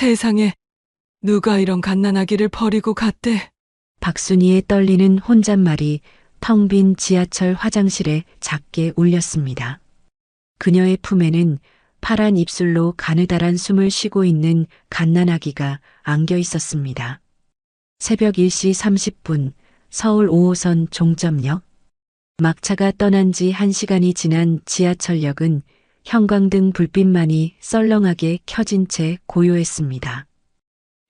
세상에, 누가 이런 갓난아기를 버리고 갔대? 박순이의 떨리는 혼잣말이 텅 빈 지하철 화장실에 작게 울렸습니다. 그녀의 품에는 파란 입술로 가느다란 숨을 쉬고 있는 갓난아기가 안겨 있었습니다. 새벽 1시 30분 서울 5호선 종점역. 막차가 떠난 지 1시간이 지난 지하철역은 형광등 불빛만이 썰렁하게 켜진 채 고요했습니다.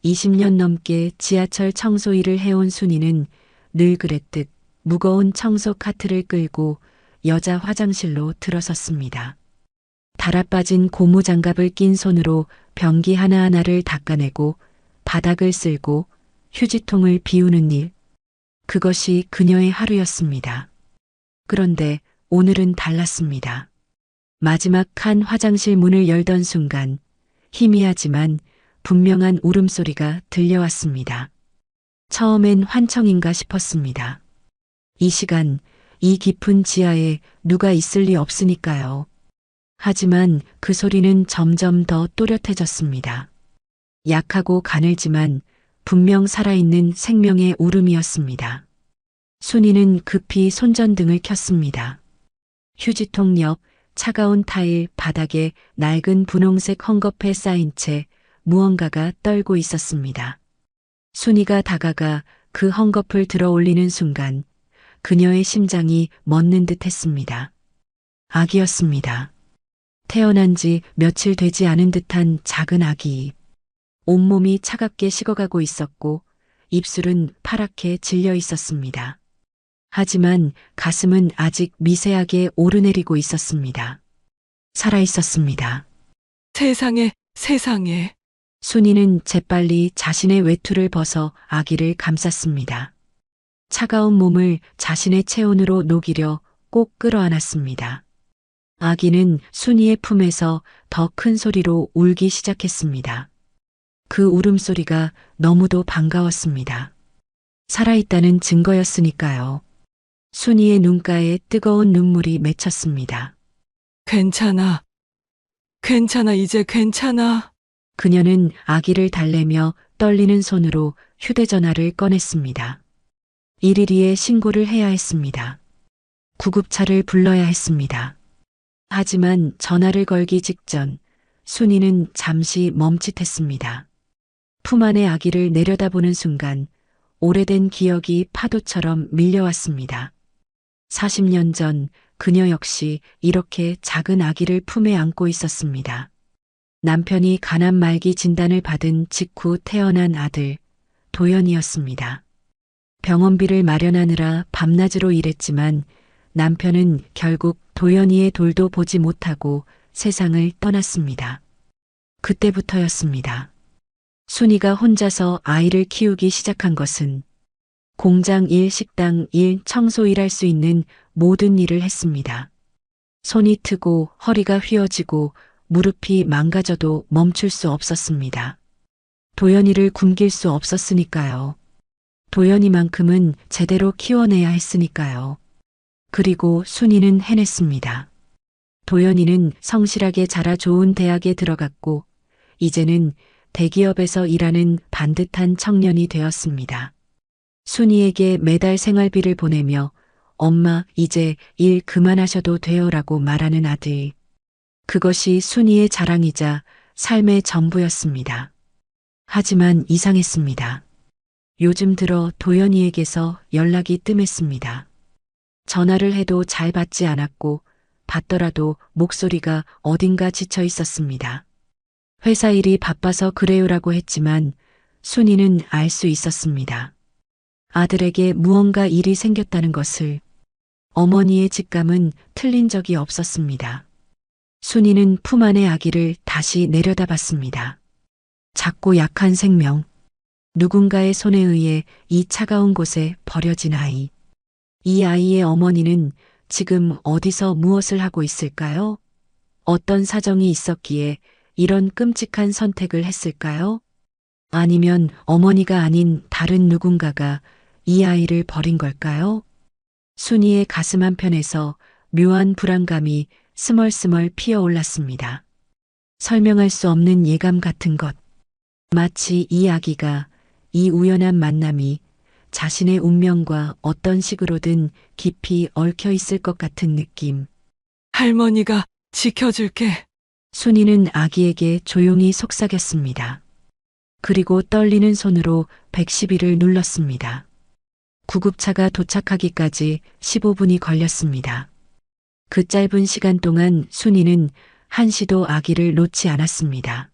20년 넘게 지하철 청소 일을 해온 순이는 늘 그랬듯 무거운 청소 카트를 끌고 여자 화장실로 들어섰습니다. 달아빠진 고무장갑을 낀 손으로 변기 하나하나를 닦아내고 바닥을 쓸고 휴지통을 비우는 일. 그것이 그녀의 하루였습니다. 그런데 오늘은 달랐습니다. 마지막 칸 화장실 문을 열던 순간 희미하지만 분명한 울음소리가 들려왔습니다. 처음엔 환청인가 싶었습니다. 이 시간, 이 깊은 지하에 누가 있을 리 없으니까요. 하지만 그 소리는 점점 더 또렷해졌습니다. 약하고 가늘지만 분명 살아있는 생명의 울음이었습니다. 순이는 급히 손전등을 켰습니다. 휴지통 옆 차가운 타일 바닥에 낡은 분홍색 헝겊에 쌓인 채 무언가가 떨고 있었습니다. 순이가 다가가 그 헝겊을 들어 올리는 순간 그녀의 심장이 멎는 듯 했습니다. 아기였습니다. 태어난 지 며칠 되지 않은 듯한 작은 아기. 온몸이 차갑게 식어가고 있었고 입술은 파랗게 질려 있었습니다. 하지만 가슴은 아직 미세하게 오르내리고 있었습니다. 살아 있었습니다. 세상에, 세상에. 순이는 재빨리 자신의 외투를 벗어 아기를 감쌌습니다. 차가운 몸을 자신의 체온으로 녹이려 꼭 끌어안았습니다. 아기는 순이의 품에서 더 큰 소리로 울기 시작했습니다. 그 울음소리가 너무도 반가웠습니다. 살아있다는 증거였으니까요. 순이의 눈가에 뜨거운 눈물이 맺혔습니다. 괜찮아. 괜찮아, 이제 괜찮아. 그녀는 아기를 달래며 떨리는 손으로 휴대전화를 꺼냈습니다. 112에 신고를 해야 했습니다. 구급차를 불러야 했습니다. 하지만 전화를 걸기 직전 순이는 잠시 멈칫했습니다. 품 안의 아기를 내려다보는 순간 오래된 기억이 파도처럼 밀려왔습니다. 40년 전 그녀 역시 이렇게 작은 아기를 품에 안고 있었습니다. 남편이 간암 말기 진단을 받은 직후 태어난 아들 도연이었습니다. 병원비를 마련하느라 밤낮으로 일했지만 남편은 결국 도연이의 돌도 보지 못하고 세상을 떠났습니다. 그때부터였습니다. 순이가 혼자서 아이를 키우기 시작한 것은 공장 일, 식당 일, 청소 일 할 수 있는 모든 일을 했습니다. 손이 트고 허리가 휘어지고 무릎이 망가져도 멈출 수 없었습니다. 도연이를 굶길 수 없었으니까요. 도연이만큼은 제대로 키워내야 했으니까요. 그리고 순이는 해냈습니다. 도연이는 성실하게 자라 좋은 대학에 들어갔고 이제는 대기업에서 일하는 반듯한 청년이 되었습니다. 순이에게 매달 생활비를 보내며 엄마 이제 일 그만하셔도 돼요라고 말하는 아들. 그것이 순이의 자랑이자 삶의 전부였습니다. 하지만 이상했습니다. 요즘 들어 도연이에게서 연락이 뜸했습니다. 전화를 해도 잘 받지 않았고 받더라도 목소리가 어딘가 지쳐 있었습니다. 회사 일이 바빠서 그래요라고 했지만 순이는 알 수 있었습니다. 아들에게 무언가 일이 생겼다는 것을. 어머니의 직감은 틀린 적이 없었습니다. 순이는 품 안의 아기를 다시 내려다봤습니다. 작고 약한 생명. 누군가의 손에 의해 이 차가운 곳에 버려진 아이. 이 아이의 어머니는 지금 어디서 무엇을 하고 있을까요? 어떤 사정이 있었기에 이런 끔찍한 선택을 했을까요? 아니면 어머니가 아닌 다른 누군가가 이 아이를 버린 걸까요? 순이의 가슴 한편에서 묘한 불안감이 스멀스멀 피어올랐습니다. 설명할 수 없는 예감 같은 것. 마치 이 아기가, 이 우연한 만남이 자신의 운명과 어떤 식으로든 깊이 얽혀 있을 것 같은 느낌. 할머니가 지켜줄게. 순이는 아기에게 조용히 속삭였습니다. 그리고 떨리는 손으로 112를 눌렀습니다. 구급차가 도착하기까지 15분이 걸렸습니다. 그 짧은 시간 동안 순이는 한시도 아기를 놓지 않았습니다.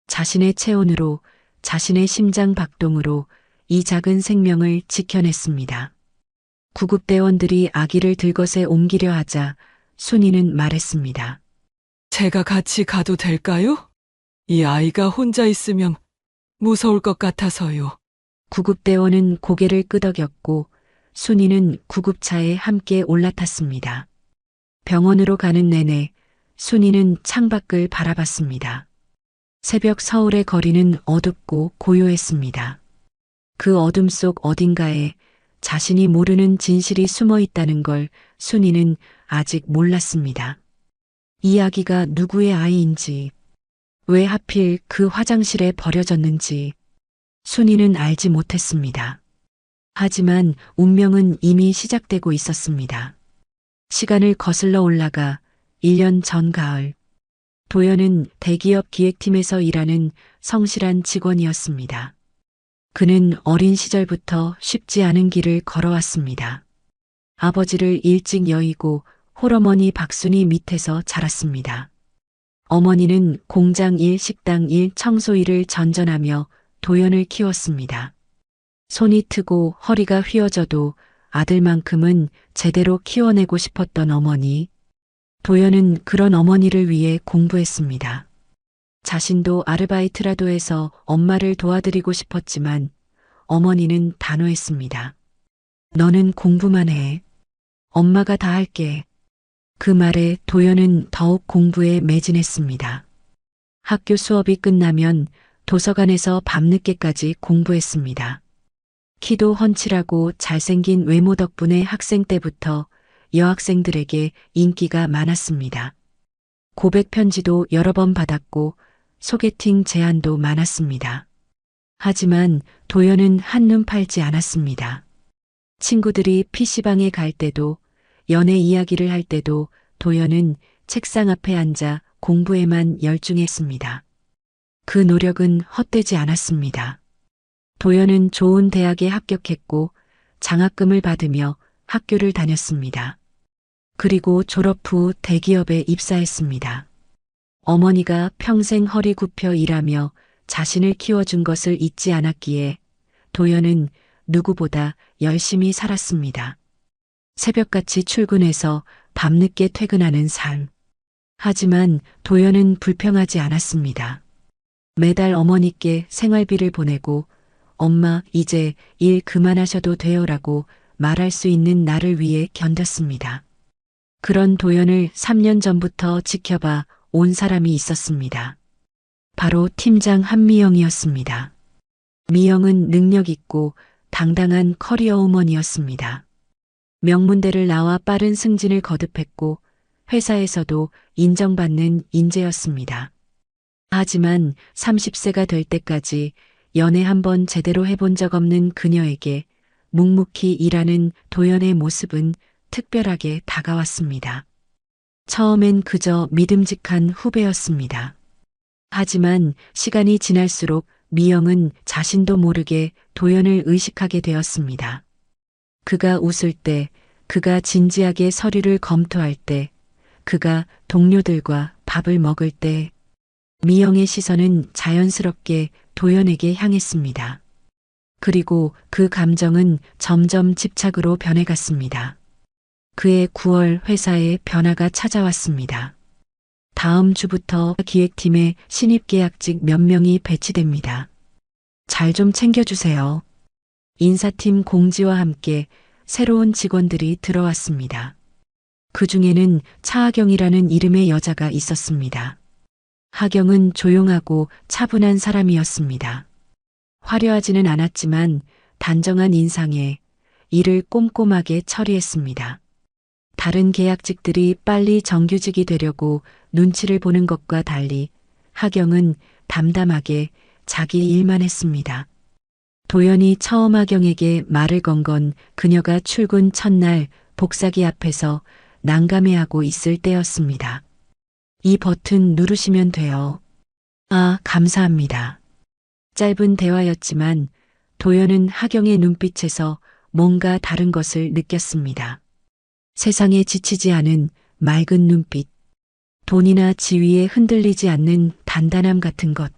자신의 체온으로, 자신의 심장 박동으로 이 작은 생명을 지켜냈습니다. 구급대원들이 아기를 들것에 옮기려 하자 순이는 말했습니다. 제가 같이 가도 될까요? 이 아이가 혼자 있으면 무서울 것 같아서요. 구급대원은 고개를 끄덕였고 순이는 구급차에 함께 올라탔습니다. 병원으로 가는 내내 순이는 창밖을 바라봤습니다. 새벽 서울의 거리는 어둡고 고요했습니다. 그 어둠 속 어딘가에 자신이 모르는 진실이 숨어 있다는 걸 순이는 아직 몰랐습니다. 이 아기가 누구의 아이인지, 왜 하필 그 화장실에 버려졌는지 순이는 알지 못했습니다. 하지만 운명은 이미 시작되고 있었습니다. 시간을 거슬러 올라가 1년 전 가을, 도연은 대기업 기획팀에서 일하는 성실한 직원이었습니다. 그는 어린 시절부터 쉽지 않은 길을 걸어왔습니다. 아버지를 일찍 여의고 홀어머니 박순이 밑에서 자랐습니다. 어머니는 공장 일, 식당 일, 청소 일을 전전하며 도연을 키웠습니다. 손이 트고 허리가 휘어져도 아들만큼은 제대로 키워내고 싶었던 어머니. 도연은 그런 어머니를 위해 공부했습니다. 자신도 아르바이트라도 해서 엄마를 도와드리고 싶었지만 어머니는 단호했습니다. 너는 공부만 해. 엄마가 다 할게. 그 말에 도연은 더욱 공부에 매진했습니다. 학교 수업이 끝나면 도서관에서 밤늦게까지 공부했습니다. 키도 훤칠하고 잘생긴 외모 덕분에 학생 때부터 여학생들에게 인기가 많았습니다. 고백 편지도 여러 번 받았고 소개팅 제안도 많았습니다. 하지만 도연은 한눈 팔지 않았습니다. 친구들이 PC방에 갈 때도 연애 이야기를 할 때도 도연은 책상 앞에 앉아 공부에만 열중했습니다. 그 노력은 헛되지 않았습니다. 도연은 좋은 대학에 합격했고 장학금을 받으며 학교를 다녔습니다. 그리고 졸업 후 대기업에 입사했습니다. 어머니가 평생 허리 굽혀 일하며 자신을 키워준 것을 잊지 않았기에 도연은 누구보다 열심히 살았습니다. 새벽같이 출근해서 밤늦게 퇴근하는 삶. 하지만 도연은 불평하지 않았습니다. 매달 어머니께 생활비를 보내고 엄마 이제 일 그만하셔도 돼요라고 말할 수 있는 나를 위해 견뎠습니다. 그런 도연을 3년 전부터 지켜봐 온 사람이 있었습니다. 바로 팀장 한미영이었습니다. 미영은 능력 있고 당당한 커리어 우먼이었습니다. 명문대를 나와 빠른 승진을 거듭했고 회사에서도 인정받는 인재였습니다. 하지만 30세가 될 때까지 연애 한 번 제대로 해본 적 없는 그녀에게 묵묵히 일하는 도연의 모습은 특별하게 다가왔습니다. 처음엔 그저 믿음직한 후배였습니다. 하지만 시간이 지날수록 미영은 자신도 모르게 도연을 의식하게 되었습니다. 그가 웃을 때, 그가 진지하게 서류를 검토할 때, 그가 동료들과 밥을 먹을 때, 미영의 시선은 자연스럽게 도연에게 향했습니다. 그리고 그 감정은 점점 집착으로 변해갔습니다. 그해 9월 회사에 변화가 찾아왔습니다. 다음 주부터 기획팀에 신입계약직 몇 명이 배치됩니다. 잘 좀 챙겨주세요. 인사팀 공지와 함께 새로운 직원들이 들어왔습니다. 그 중에는 차하경이라는 이름의 여자가 있었습니다. 하경은 조용하고 차분한 사람이었습니다. 화려하지는 않았지만 단정한 인상에 일을 꼼꼼하게 처리했습니다. 다른 계약직들이 빨리 정규직이 되려고 눈치를 보는 것과 달리 하경은 담담하게 자기 일만 했습니다. 도연이 처음 하경에게 말을 건 건 그녀가 출근 첫날 복사기 앞에서 난감해하고 있을 때였습니다. 이 버튼 누르시면 돼요. 아, 감사합니다. 짧은 대화였지만 도연은 하경의 눈빛에서 뭔가 다른 것을 느꼈습니다. 세상에 지치지 않은 맑은 눈빛, 돈이나 지위에 흔들리지 않는 단단함 같은 것.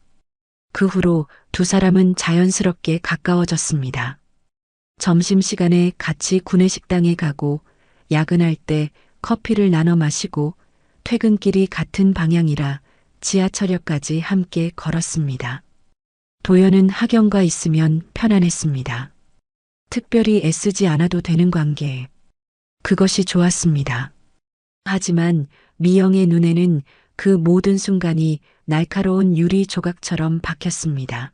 그 후로 두 사람은 자연스럽게 가까워졌습니다. 점심시간에 같이 구내식당에 가고 야근할 때 커피를 나눠 마시고 퇴근길이 같은 방향이라 지하철역까지 함께 걸었습니다. 도연은 하경과 있으면 편안했습니다. 특별히 애쓰지 않아도 되는 관계. 그것이 좋았습니다. 하지만 미영의 눈에는 그 모든 순간이 날카로운 유리 조각처럼 박혔습니다.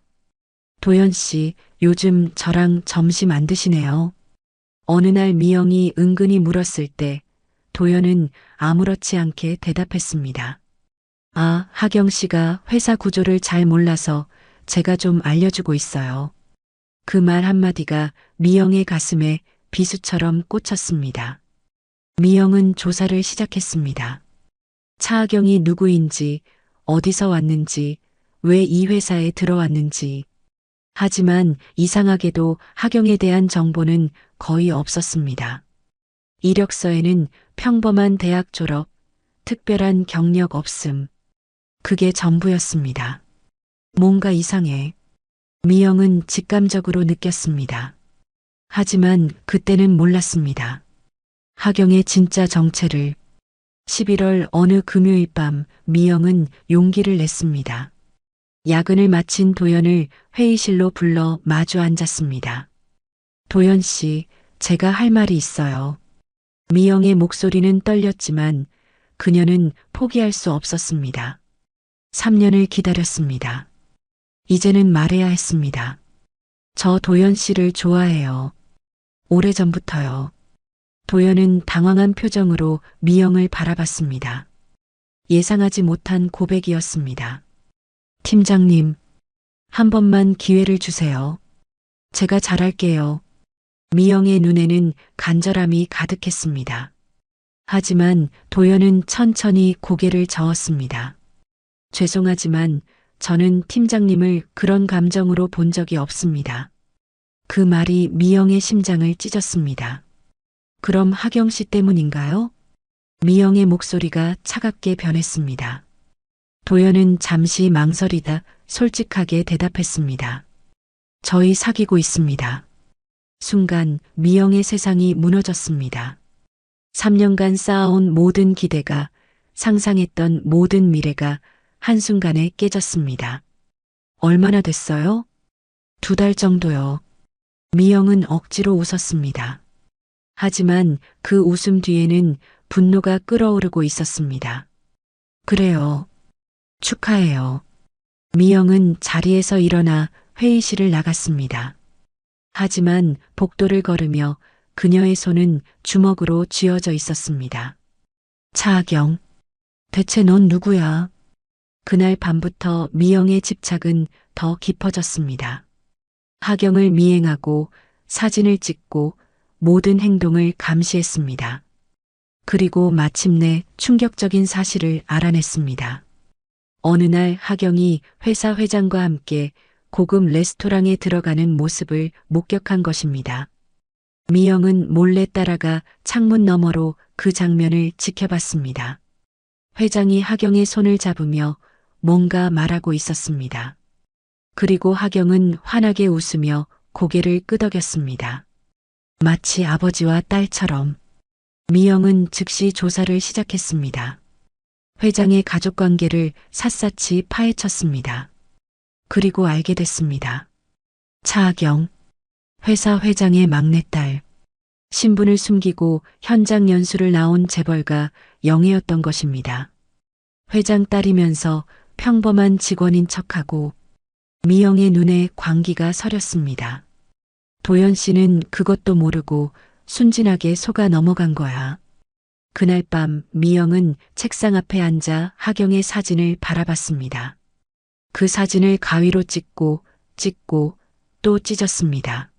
도연 씨, 요즘 저랑 점심 안 드시네요. 어느 날 미영이 은근히 물었을 때 도연은 아무렇지 않게 대답했습니다. 아, 하경 씨가 회사 구조를 잘 몰라서 제가 좀 알려주고 있어요. 그 말 한마디가 미영의 가슴에 비수처럼 꽂혔습니다. 미영은 조사를 시작했습니다. 차하경이 누구인지, 어디서 왔는지, 왜 이 회사에 들어왔는지. 하지만 이상하게도 하경에 대한 정보는 거의 없었습니다. 이력서에는 평범한 대학 졸업, 특별한 경력 없음. 그게 전부였습니다. 뭔가 이상해. 미영은 직감적으로 느꼈습니다. 하지만 그때는 몰랐습니다. 하경의 진짜 정체를. 11월 어느 금요일 밤 미영은 용기를 냈습니다. 야근을 마친 도연을 회의실로 불러 마주 앉았습니다. 도연 씨, 제가 할 말이 있어요. 미영의 목소리는 떨렸지만 그녀는 포기할 수 없었습니다. 3년을 기다렸습니다. 이제는 말해야 했습니다. 저 도연 씨를 좋아해요. 오래전부터요. 도연은 당황한 표정으로 미영을 바라봤습니다. 예상하지 못한 고백이었습니다. 팀장님, 한 번만 기회를 주세요. 제가 잘할게요. 미영의 눈에는 간절함이 가득했습니다. 하지만 도연은 천천히 고개를 저었습니다. 죄송하지만 저는 팀장님을 그런 감정으로 본 적이 없습니다. 그 말이 미영의 심장을 찢었습니다. 그럼 하경 씨 때문인가요? 미영의 목소리가 차갑게 변했습니다. 도연은 잠시 망설이다 솔직하게 대답했습니다. 저희 사귀고 있습니다. 순간 미영의 세상이 무너졌습니다. 3년간 쌓아온 모든 기대가, 상상했던 모든 미래가 한순간에 깨졌습니다. 얼마나 됐어요? 2달 정도요. 미영은 억지로 웃었습니다. 하지만 그 웃음 뒤에는 분노가 끓어오르고 있었습니다. 그래요. 축하해요. 미영은 자리에서 일어나 회의실을 나갔습니다. 하지만 복도를 걸으며 그녀의 손은 주먹으로 쥐어져 있었습니다. 차하경, 대체 넌 누구야? 그날 밤부터 미영의 집착은 더 깊어졌습니다. 하경을 미행하고 사진을 찍고 모든 행동을 감시했습니다. 그리고 마침내 충격적인 사실을 알아냈습니다. 어느 날 하경이 회사 회장과 함께 고급 레스토랑에 들어가는 모습을 목격한 것입니다. 미영은 몰래 따라가 창문 너머로 그 장면을 지켜봤습니다. 회장이 하경의 손을 잡으며 뭔가 말하고 있었습니다. 그리고 하경은 환하게 웃으며 고개를 끄덕였습니다. 마치 아버지와 딸처럼. 미영은 즉시 조사를 시작했습니다. 회장의 가족관계를 샅샅이 파헤쳤습니다. 그리고 알게 됐습니다. 차하경, 회사 회장의 막내딸. 신분을 숨기고 현장 연수를 나온 재벌가 영애였던 것입니다. 회장 딸이면서 평범한 직원인 척하고. 미영의 눈에 광기가 서렸습니다. 도연 씨는 그것도 모르고 순진하게 속아 넘어간 거야. 그날 밤 미영은 책상 앞에 앉아 하경의 사진을 바라봤습니다. 그 사진을 가위로 찍고 또 찢었습니다.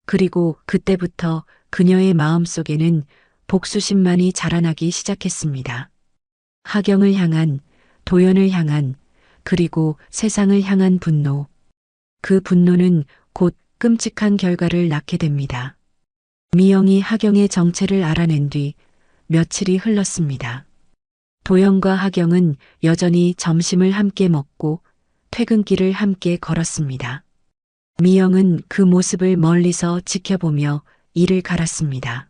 그리고 그때부터 그녀의 마음속에는 복수심만이 자라나기 시작했습니다. 하경을 향한, 도연을 향한, 그리고 세상을 향한 분노. 그 분노는 곧 끔찍한 결과를 낳게 됩니다. 미영이 하경의 정체를 알아낸 뒤 며칠이 흘렀습니다. 도연과 하경은 여전히 점심을 함께 먹고 퇴근길을 함께 걸었습니다. 미영은 그 모습을 멀리서 지켜보며 이를 갈았습니다.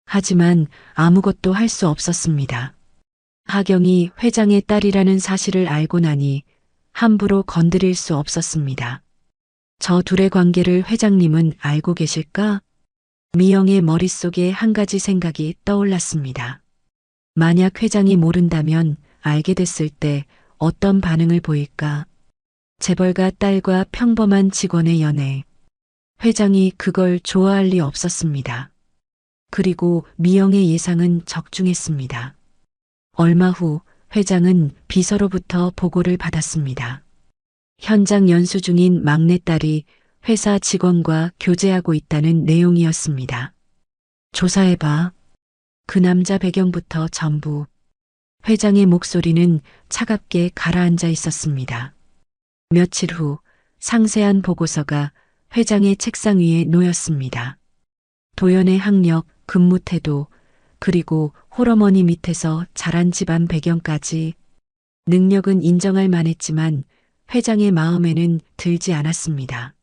하지만 아무것도 할 수 없었습니다. 하경이 회장의 딸이라는 사실을 알고 나니 함부로 건드릴 수 없었습니다. 저 둘의 관계를 회장님은 알고 계실까? 미영의 머릿속에 한 가지 생각이 떠올랐습니다. 만약 회장이 모른다면 알게 됐을 때 어떤 반응을 보일까? 재벌가 딸과 평범한 직원의 연애. 회장이 그걸 좋아할 리 없었습니다. 그리고 미영의 예상은 적중했습니다. 얼마 후 회장은 비서로부터 보고를 받았습니다. 현장 연수 중인 막내딸이 회사 직원과 교제하고 있다는 내용이었습니다. 조사해봐. 그 남자 배경부터 전부. 회장의 목소리는 차갑게 가라앉아 있었습니다. 며칠 후 상세한 보고서가 회장의 책상 위에 놓였습니다. 도연의 학력, 근무 태도, 그리고 홀어머니 밑에서 자란 집안 배경까지. 능력은 인정할 만했지만 회장의 마음에는 들지 않았습니다.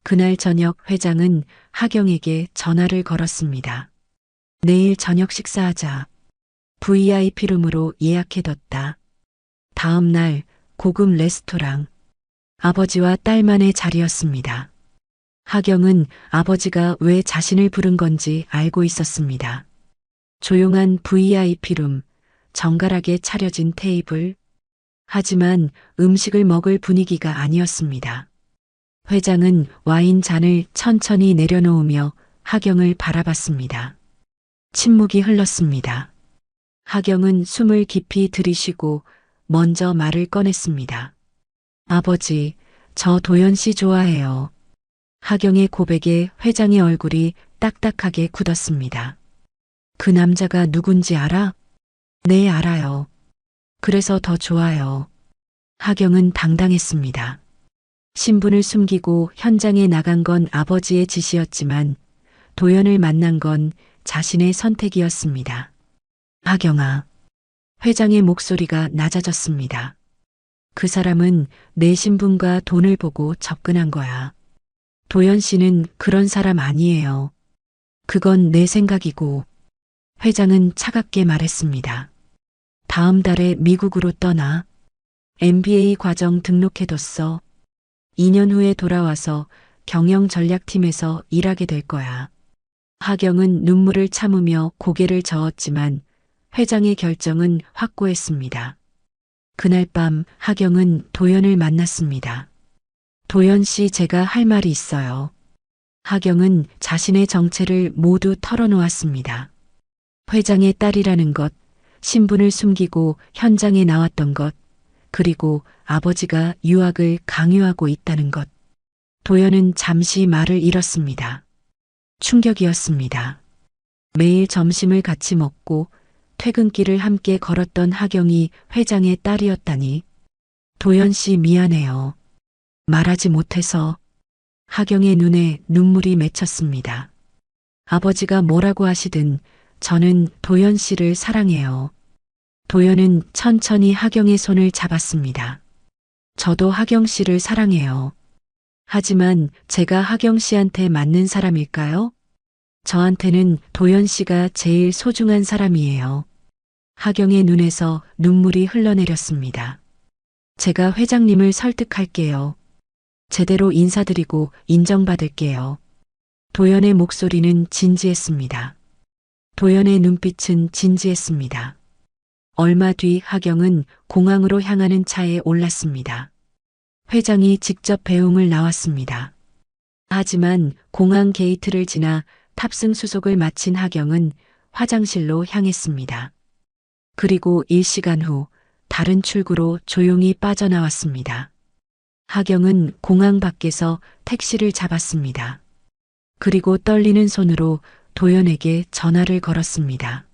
그날 저녁 회장은 하경에게 전화를 걸었습니다. 내일 저녁 식사하자. VIP룸으로 예약해뒀다. 다음 날 고급 레스토랑. 아버지와 딸만의 자리였습니다. 하경은 아버지가 왜 자신을 부른 건지 알고 있었습니다. 조용한 VIP룸, 정갈하게 차려진 테이블. 하지만 음식을 먹을 분위기가 아니었습니다. 회장은 와인 잔을 천천히 내려놓으며 하경을 바라봤습니다. 침묵이 흘렀습니다. 하경은 숨을 깊이 들이쉬고 먼저 말을 꺼냈습니다. 아버지, 저 도연 씨 좋아해요. 하경의 고백에 회장의 얼굴이 딱딱하게 굳었습니다. 그 남자가 누군지 알아? 네, 알아요. 그래서 더 좋아요. 하경은 당당했습니다. 신분을 숨기고 현장에 나간 건 아버지의 지시였지만 도연을 만난 건 자신의 선택이었습니다. 하경아. 회장의 목소리가 낮아졌습니다. 그 사람은 내 신분과 돈을 보고 접근한 거야. 도연 씨는 그런 사람 아니에요. 그건 내 생각이고. 회장은 차갑게 말했습니다. 다음 달에 미국으로 떠나. MBA 과정 등록해뒀어. 2년 후에 돌아와서 경영전략팀에서 일하게 될 거야. 하경은 눈물을 참으며 고개를 저었지만 회장의 결정은 확고했습니다. 그날 밤 하경은 도연을 만났습니다. 도연 씨, 제가 할 말이 있어요. 하경은 자신의 정체를 모두 털어놓았습니다. 회장의 딸이라는 것, 신분을 숨기고 현장에 나왔던 것, 그리고 아버지가 유학을 강요하고 있다는 것. 도연은 잠시 말을 잃었습니다. 충격이었습니다. 매일 점심을 같이 먹고 퇴근길을 함께 걸었던 하경이 회장의 딸이었다니. 도연 씨, 미안해요. 말하지 못해서. 하경의 눈에 눈물이 맺혔습니다. 아버지가 뭐라고 하시든 저는 도연 씨를 사랑해요. 도연은 천천히 하경의 손을 잡았습니다. 저도 하경 씨를 사랑해요. 하지만 제가 하경 씨한테 맞는 사람일까요? 저한테는 도연 씨가 제일 소중한 사람이에요. 하경의 눈에서 눈물이 흘러내렸습니다. 제가 회장님을 설득할게요. 제대로 인사드리고 인정받을게요. 도연의 목소리는 진지했습니다. 도연의 눈빛은 진지했습니다. 얼마 뒤 하경은 공항으로 향하는 차에 올랐습니다. 회장이 직접 배웅을 나왔습니다. 하지만 공항 게이트를 지나 탑승 수속을 마친 하경은 화장실로 향했습니다. 그리고 1시간 후 다른 출구로 조용히 빠져나왔습니다. 하경은 공항 밖에서 택시를 잡았습니다. 그리고 떨리는 손으로 도연에게 전화를 걸었습니다.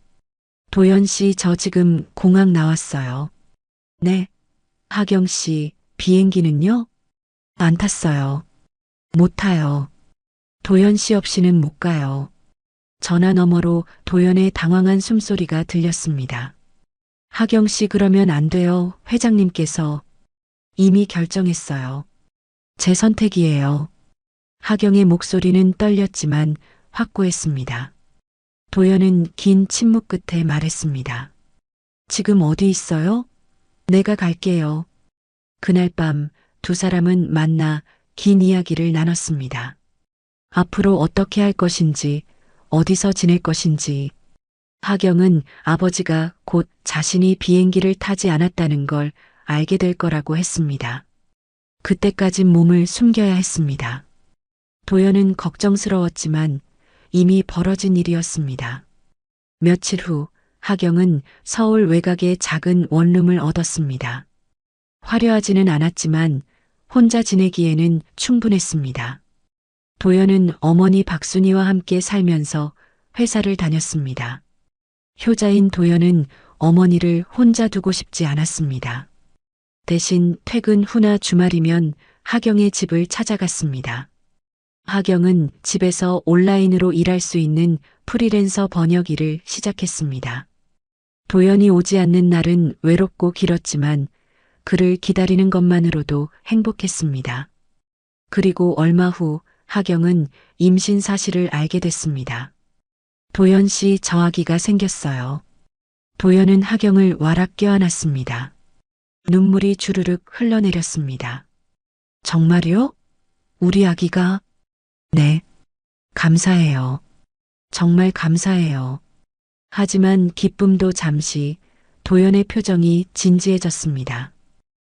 도연 씨, 저 지금 공항 나왔어요. 네. 하경 씨, 비행기는요? 안 탔어요. 못 타요. 도연 씨 없이는 못 가요. 전화 너머로 도연의 당황한 숨소리가 들렸습니다. 하경 씨, 그러면 안 돼요. 회장님께서 이미 결정했어요. 제 선택이에요. 하경의 목소리는 떨렸지만 확고했습니다. 도연은 긴 침묵 끝에 말했습니다. 지금 어디 있어요? 내가 갈게요. 그날 밤 두 사람은 만나 긴 이야기를 나눴습니다. 앞으로 어떻게 할 것인지, 어디서 지낼 것인지. 하경은 아버지가 곧 자신이 비행기를 타지 않았다는 걸 알게 될 거라고 했습니다. 그때까진 몸을 숨겨야 했습니다. 도연은 걱정스러웠지만 이미 벌어진 일이었습니다. 며칠 후 하경은 서울 외곽의 작은 원룸을 얻었습니다. 화려하지는 않았지만 혼자 지내기에는 충분했습니다. 도연은 어머니 박순이와 함께 살면서 회사를 다녔습니다. 효자인 도연은 어머니를 혼자 두고 싶지 않았습니다. 대신 퇴근 후나 주말이면 하경의 집을 찾아갔습니다. 하경은 집에서 온라인으로 일할 수 있는 프리랜서 번역 일을 시작했습니다. 도연이 오지 않는 날은 외롭고 길었지만 그를 기다리는 것만으로도 행복했습니다. 그리고 얼마 후 하경은 임신 사실을 알게 됐습니다. 도연 씨, 저 아기가 생겼어요. 도연은 하경을 와락 껴안았습니다. 눈물이 주르륵 흘러내렸습니다. 정말요? 우리 아기가? 네. 감사해요. 정말 감사해요. 하지만 기쁨도 잠시, 도연의 표정이 진지해졌습니다.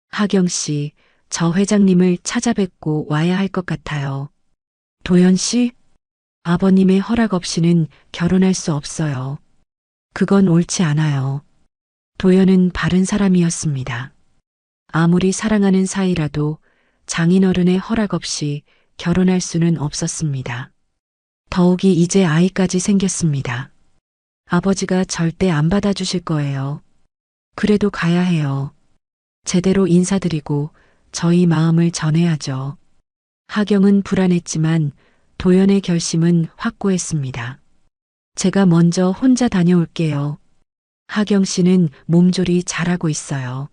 하경 씨, 저 회장님을 찾아뵙고 와야 할 것 같아요. 도연 씨? 아버님의 허락 없이는 결혼할 수 없어요. 그건 옳지 않아요. 도연은 바른 사람이었습니다. 아무리 사랑하는 사이라도 장인어른의 허락 없이 결혼할 수는 없었습니다. 더욱이 이제 아이까지 생겼습니다. 아버지가 절대 안 받아주실 거예요. 그래도 가야 해요. 제대로 인사드리고 저희 마음을 전해야죠. 하경은 불안했지만 도연의 결심은 확고했습니다. 제가 먼저 혼자 다녀올게요. 하경 씨는 몸조리 잘하고 있어요.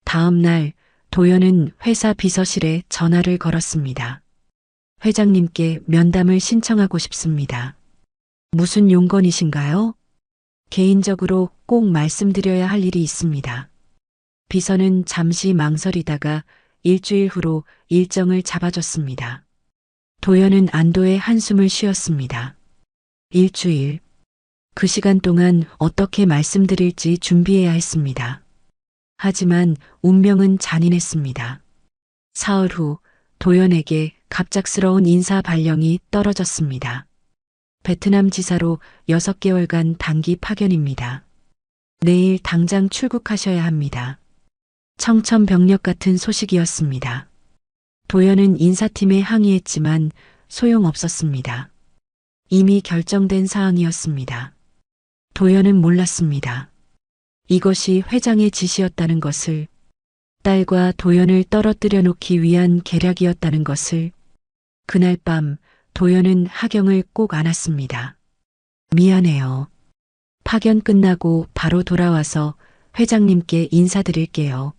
다음 날 도연은 회사 비서실에 전화를 걸었습니다. 회장님께 면담을 신청하고 싶습니다. 무슨 용건이신가요? 개인적으로 꼭 말씀드려야 할 일이 있습니다. 비서는 잠시 망설이다가 일주일 후로 일정을 잡아줬습니다. 도연은 안도의 한숨을 쉬었습니다. 일주일. 그 시간 동안 어떻게 말씀드릴지 준비해야 했습니다. 하지만 운명은 잔인했습니다. 사흘 후 도연에게 갑작스러운 인사 발령이 떨어졌습니다. 베트남 지사로 6개월간 단기 파견입니다. 내일 당장 출국하셔야 합니다. 청천벽력 같은 소식이었습니다. 도연은 인사팀에 항의했지만 소용없었습니다. 이미 결정된 사항이었습니다. 도연은 몰랐습니다. 이것이 회장의 지시였다는 것을, 딸과 도연을 떨어뜨려 놓기 위한 계략이었다는 것을. 그날 밤 도연은 하경을 꼭 안았습니다. 미안해요. 파견 끝나고 바로 돌아와서 회장님께 인사드릴게요.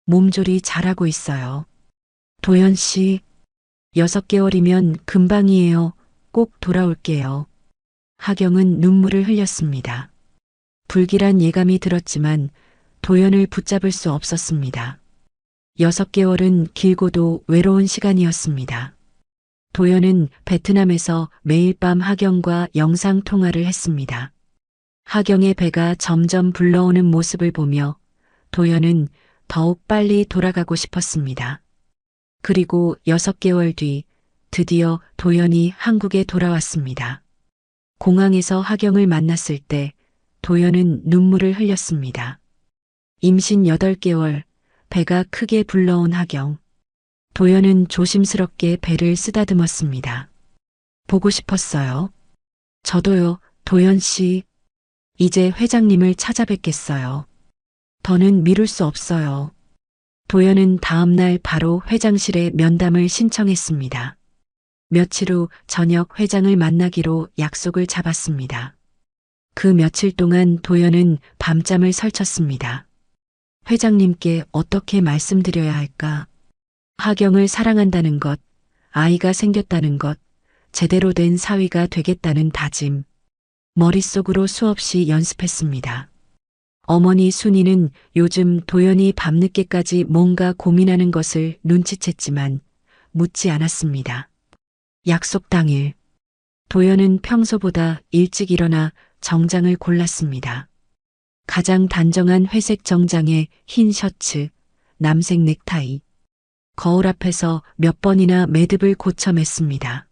몸조리 잘하고 있어요. 도연 씨, 6개월이면 금방이에요. 꼭 돌아올게요. 하경은 눈물을 흘렸습니다. 불길한 예감이 들었지만 도연을 붙잡을 수 없었습니다. 6개월은 길고도 외로운 시간이었습니다. 도연은 베트남에서 매일 밤 하경과 영상 통화를 했습니다. 하경의 배가 점점 불러오는 모습을 보며 도연은 더욱 빨리 돌아가고 싶었습니다. 그리고 6개월 뒤 드디어 도연이 한국에 돌아왔습니다. 공항에서 하경을 만났을 때 도연은 눈물을 흘렸습니다. 임신 8개월, 배가 크게 불러온 하경. 도연은 조심스럽게 배를 쓰다듬었습니다. 보고 싶었어요. 저도요, 도연 씨. 이제 회장님을 찾아뵙겠어요. 더는 미룰 수 없어요. 도연은 다음날 바로 회장실에 면담을 신청했습니다. 며칠 후 저녁 회장을 만나기로 약속을 잡았습니다. 그 며칠 동안 도연은 밤잠을 설쳤습니다. 회장님께 어떻게 말씀드려야 할까? 하경을 사랑한다는 것, 아이가 생겼다는 것, 제대로 된 사위가 되겠다는 다짐. 머릿속으로 수없이 연습했습니다. 어머니 순이는 요즘 도연이 밤늦게까지 뭔가 고민하는 것을 눈치챘지만 묻지 않았습니다. 약속 당일, 도연은 평소보다 일찍 일어나 정장을 골랐습니다. 가장 단정한 회색 정장에 흰 셔츠, 남색 넥타이. 거울 앞에서 몇 번이나 매듭을 고쳐 맸습니다.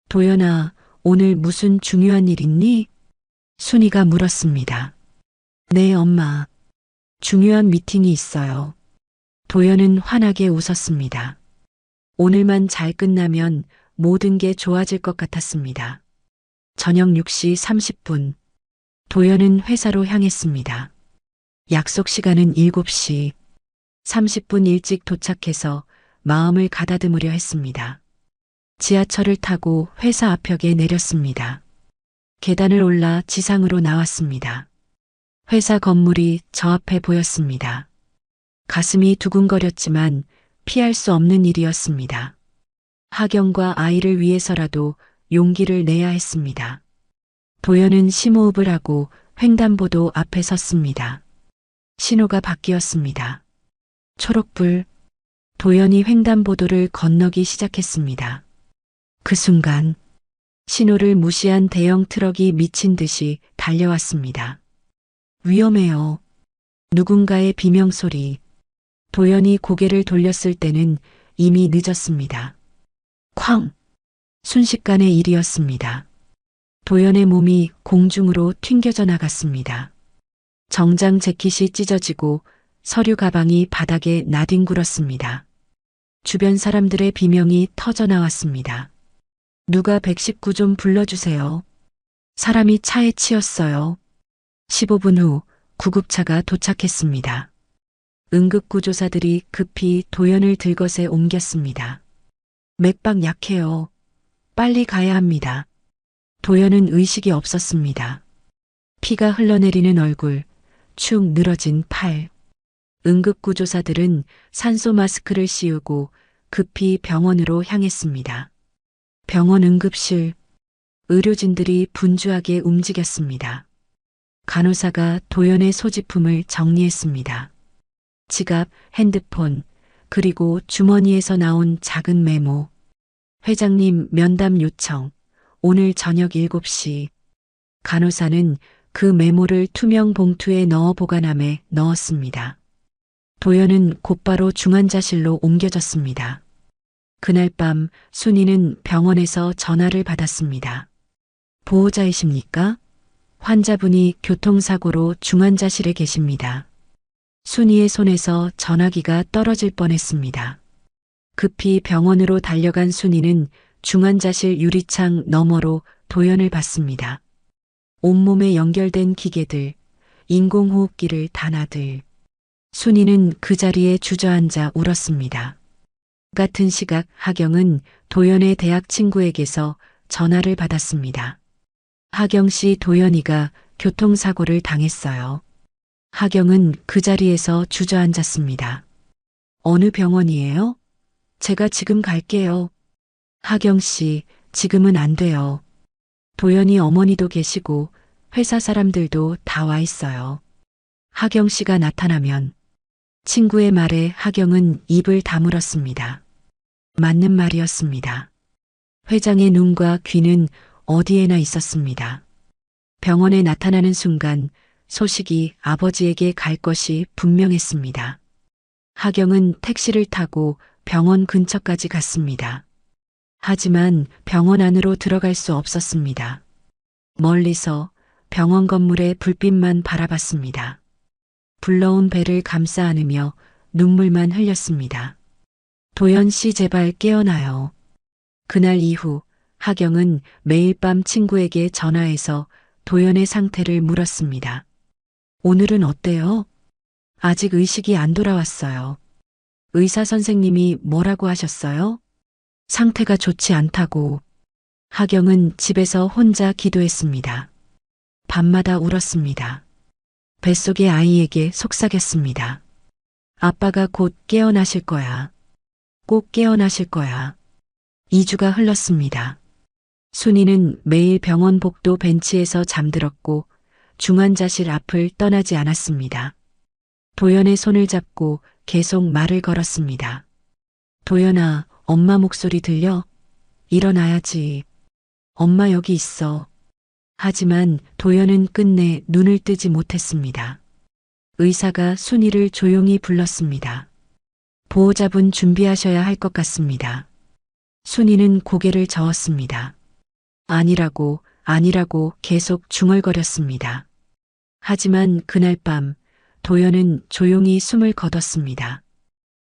도연아, 오늘 무슨 중요한 일 있니? 순이가 물었습니다. 네, 엄마. 중요한 미팅이 있어요. 도연은 환하게 웃었습니다. 오늘만 잘 끝나면 모든 게 좋아질 것 같았습니다. 저녁 6시 30분. 도연은 회사로 향했습니다. 약속 시간은 7시. 30분 일찍 도착해서 마음을 가다듬으려 했습니다. 지하철을 타고 회사 앞역에 내렸습니다. 계단을 올라 지상으로 나왔습니다. 회사 건물이 저 앞에 보였습니다. 가슴이 두근거렸지만 피할 수 없는 일이었습니다. 하경과 아이를 위해서라도 용기를 내야 했습니다. 도연은 심호흡을 하고 횡단보도 앞에 섰습니다. 신호가 바뀌었습니다. 초록불. 도연이 횡단보도를 건너기 시작했습니다. 그 순간 신호를 무시한 대형 트럭이 미친 듯이 달려왔습니다. 위험해요. 누군가의 비명소리. 도연이 고개를 돌렸을 때는 이미 늦었습니다. 쾅! 순식간의 일이었습니다. 도연의 몸이 공중으로 튕겨져 나갔습니다. 정장 재킷이 찢어지고 서류 가방이 바닥에 나뒹굴었습니다. 주변 사람들의 비명이 터져 나왔습니다. 누가 119 좀 불러주세요. 사람이 차에 치였어요. 15분 후 구급차가 도착했습니다. 응급구조사들이 급히 도연을 들것에 옮겼습니다. 맥박 약해요. 빨리 가야 합니다. 도연은 의식이 없었습니다. 피가 흘러내리는 얼굴, 축 늘어진 팔. 응급구조사들은 산소 마스크를 씌우고 급히 병원으로 향했습니다. 병원 응급실. 의료진들이 분주하게 움직였습니다. 간호사가 도연의 소지품을 정리했습니다. 지갑, 핸드폰, 그리고 주머니에서 나온 작은 메모. 회장님 면담 요청. 오늘 저녁 7시. 간호사는 그 메모를 투명 봉투에 넣어 보관함에 넣었습니다. 도연은 곧바로 중환자실로 옮겨졌습니다. 그날 밤 순이는 병원에서 전화를 받았습니다. 보호자이십니까? 환자분이 교통사고로 중환자실에 계십니다. 순이의 손에서 전화기가 떨어질 뻔했습니다. 급히 병원으로 달려간 순이는 중환자실 유리창 너머로 도연을 봤습니다. 온몸에 연결된 기계들, 인공호흡기를 단아들. 순이는 그 자리에 주저앉아 울었습니다. 같은 시각 하경은 도연의 대학 친구에게서 전화를 받았습니다. 하경 씨, 도연이가 교통사고를 당했어요. 하경은 그 자리에서 주저앉았습니다. 어느 병원이에요? 제가 지금 갈게요. 하경 씨, 지금은 안 돼요. 도연이 어머니도 계시고 회사 사람들도 다 와 있어요. 하경 씨가 나타나면. 친구의 말에 하경은 입을 다물었습니다. 맞는 말이었습니다. 회장의 눈과 귀는 어디에나 있었습니다. 병원에 나타나는 순간 소식이 아버지에게 갈 것이 분명했습니다. 하경은 택시를 타고 병원 근처까지 갔습니다. 하지만 병원 안으로 들어갈 수 없었습니다. 멀리서 병원 건물의 불빛만 바라봤습니다. 불러온 배를 감싸 안으며 눈물만 흘렸습니다. 도연 씨 제발 깨어나요. 그날 이후 하경은 매일 밤 친구에게 전화해서 도연의 상태를 물었습니다. 오늘은 어때요? 아직 의식이 안 돌아왔어요. 의사 선생님이 뭐라고 하셨어요? 상태가 좋지 않다고. 하경은 집에서 혼자 기도했습니다. 밤마다 울었습니다. 뱃속의 아이에게 속삭였습니다. 아빠가 곧 깨어나실 거야. 꼭 깨어나실 거야. 2주가 흘렀습니다. 순이는 매일 병원 복도 벤치에서 잠들었고 중환자실 앞을 떠나지 않았습니다. 도연의 손을 잡고 계속 말을 걸었습니다. 도연아, 엄마 목소리 들려? 일어나야지. 엄마 여기 있어. 하지만 도연은 끝내 눈을 뜨지 못했습니다. 의사가 순이를 조용히 불렀습니다. 보호자분 준비하셔야 할 것 같습니다. 순이는 고개를 저었습니다. 아니라고 계속 중얼거렸습니다. 하지만 그날 밤 도연은 조용히 숨을 거뒀습니다.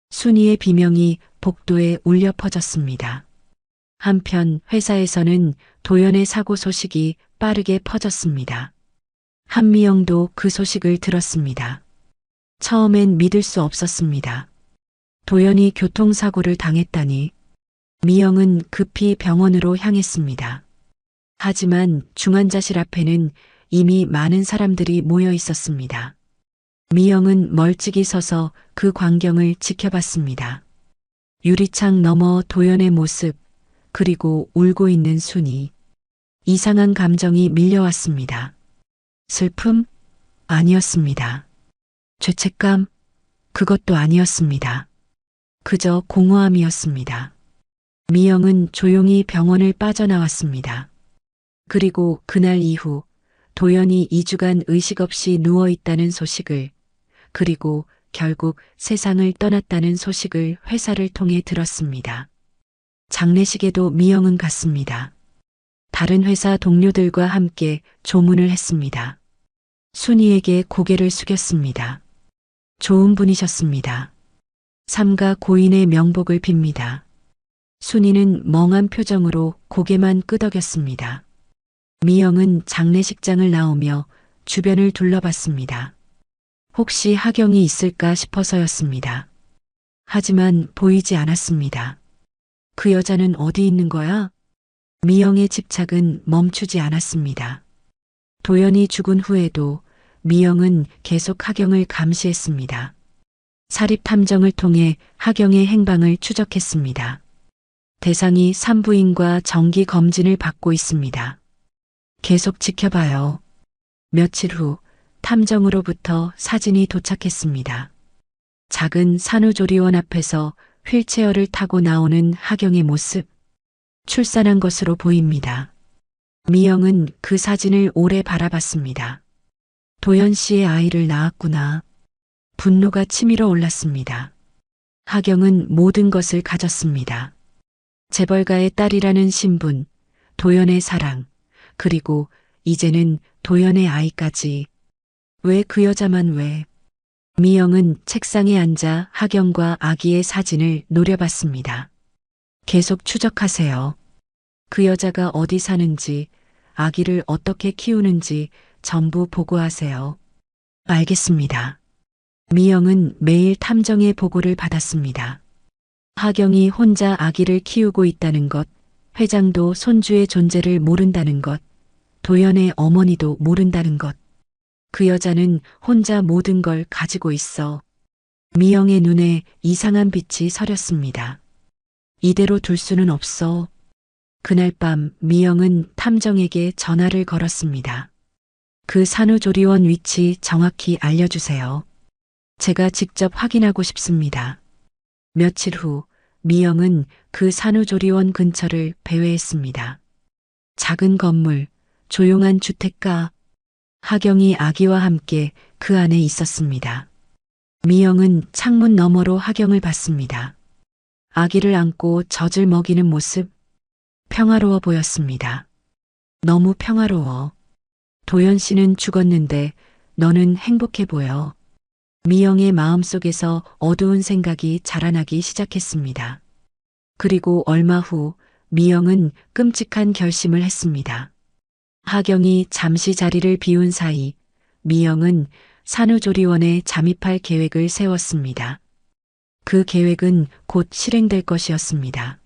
순이의 비명이 복도에 울려 퍼졌습니다. 한편 회사에서는 도연의 사고 소식이 빠르게 퍼졌습니다. 한미영도 그 소식을 들었습니다. 처음엔 믿을 수 없었습니다. 도연이 교통사고를 당했다니. 미영은 급히 병원으로 향했습니다. 하지만 중환자실 앞에는 이미 많은 사람들이 모여 있었습니다. 미영은 멀찍이 서서 그 광경을 지켜봤습니다. 유리창 너머 도연의 모습, 그리고 울고 있는 순이. 이상한 감정이 밀려왔습니다. 슬픔? 아니었습니다. 죄책감? 그것도 아니었습니다. 그저 공허함이었습니다. 미영은 조용히 병원을 빠져나왔습니다. 그리고 그날 이후 도연이 2주간 의식 없이 누워있다는 소식을, 그리고 결국 세상을 떠났다는 소식을 회사를 통해 들었습니다. 장례식에도 미영은 갔습니다. 다른 회사 동료들과 함께 조문을 했습니다. 순이에게 고개를 숙였습니다. 좋은 분이셨습니다. 삼가 고인의 명복을 빕니다. 순이는 멍한 표정으로 고개만 끄덕였습니다. 미영은 장례식장을 나오며 주변을 둘러봤습니다. 혹시 하경이 있을까 싶어서였습니다. 하지만 보이지 않았습니다. 그 여자는 어디 있는 거야? 미영의 집착은 멈추지 않았습니다. 도연이 죽은 후에도 미영은 계속 하경을 감시했습니다. 사립 탐정을 통해 하경의 행방을 추적했습니다. 대상이 산부인과 정기 검진을 받고 있습니다. 계속 지켜봐요. 며칠 후 탐정으로부터 사진이 도착했습니다. 작은 산후조리원 앞에서 휠체어를 타고 나오는 하경의 모습. 출산한 것으로 보입니다. 미영은 그 사진을 오래 바라봤습니다. 도연 씨의 아이를 낳았구나. 분노가 치밀어 올랐습니다. 하경은 모든 것을 가졌습니다. 재벌가의 딸이라는 신분, 도연의 사랑, 그리고 이제는 도연의 아이까지. 왜 그 여자만 왜? 미영은 책상에 앉아 하경과 아기의 사진을 노려봤습니다. 계속 추적하세요. 그 여자가 어디 사는지, 아기를 어떻게 키우는지 전부 보고하세요. 알겠습니다. 미영은 매일 탐정의 보고를 받았습니다. 하경이 혼자 아기를 키우고 있다는 것, 회장도 손주의 존재를 모른다는 것, 도연의 어머니도 모른다는 것. 그 여자는 혼자 모든 걸 가지고 있어. 미영의 눈에 이상한 빛이 서렸습니다. 이대로 둘 수는 없어. 그날 밤 미영은 탐정에게 전화를 걸었습니다. 그 산후조리원 위치 정확히 알려주세요. 제가 직접 확인하고 싶습니다. 며칠 후 미영은 그 산후조리원 근처를 배회했습니다. 작은 건물, 조용한 주택가. 하경이 아기와 함께 그 안에 있었습니다. 미영은 창문 너머로 하경을 봤습니다. 아기를 안고 젖을 먹이는 모습. 평화로워 보였습니다. 너무 평화로워. 도연 씨는 죽었는데 너는 행복해 보여. 미영의 마음속에서 어두운 생각이 자라나기 시작했습니다. 그리고 얼마 후 미영은 끔찍한 결심을 했습니다. 하경이 잠시 자리를 비운 사이 미영은 산후조리원에 잠입할 계획을 세웠습니다. 그 계획은 곧 실행될 것이었습니다.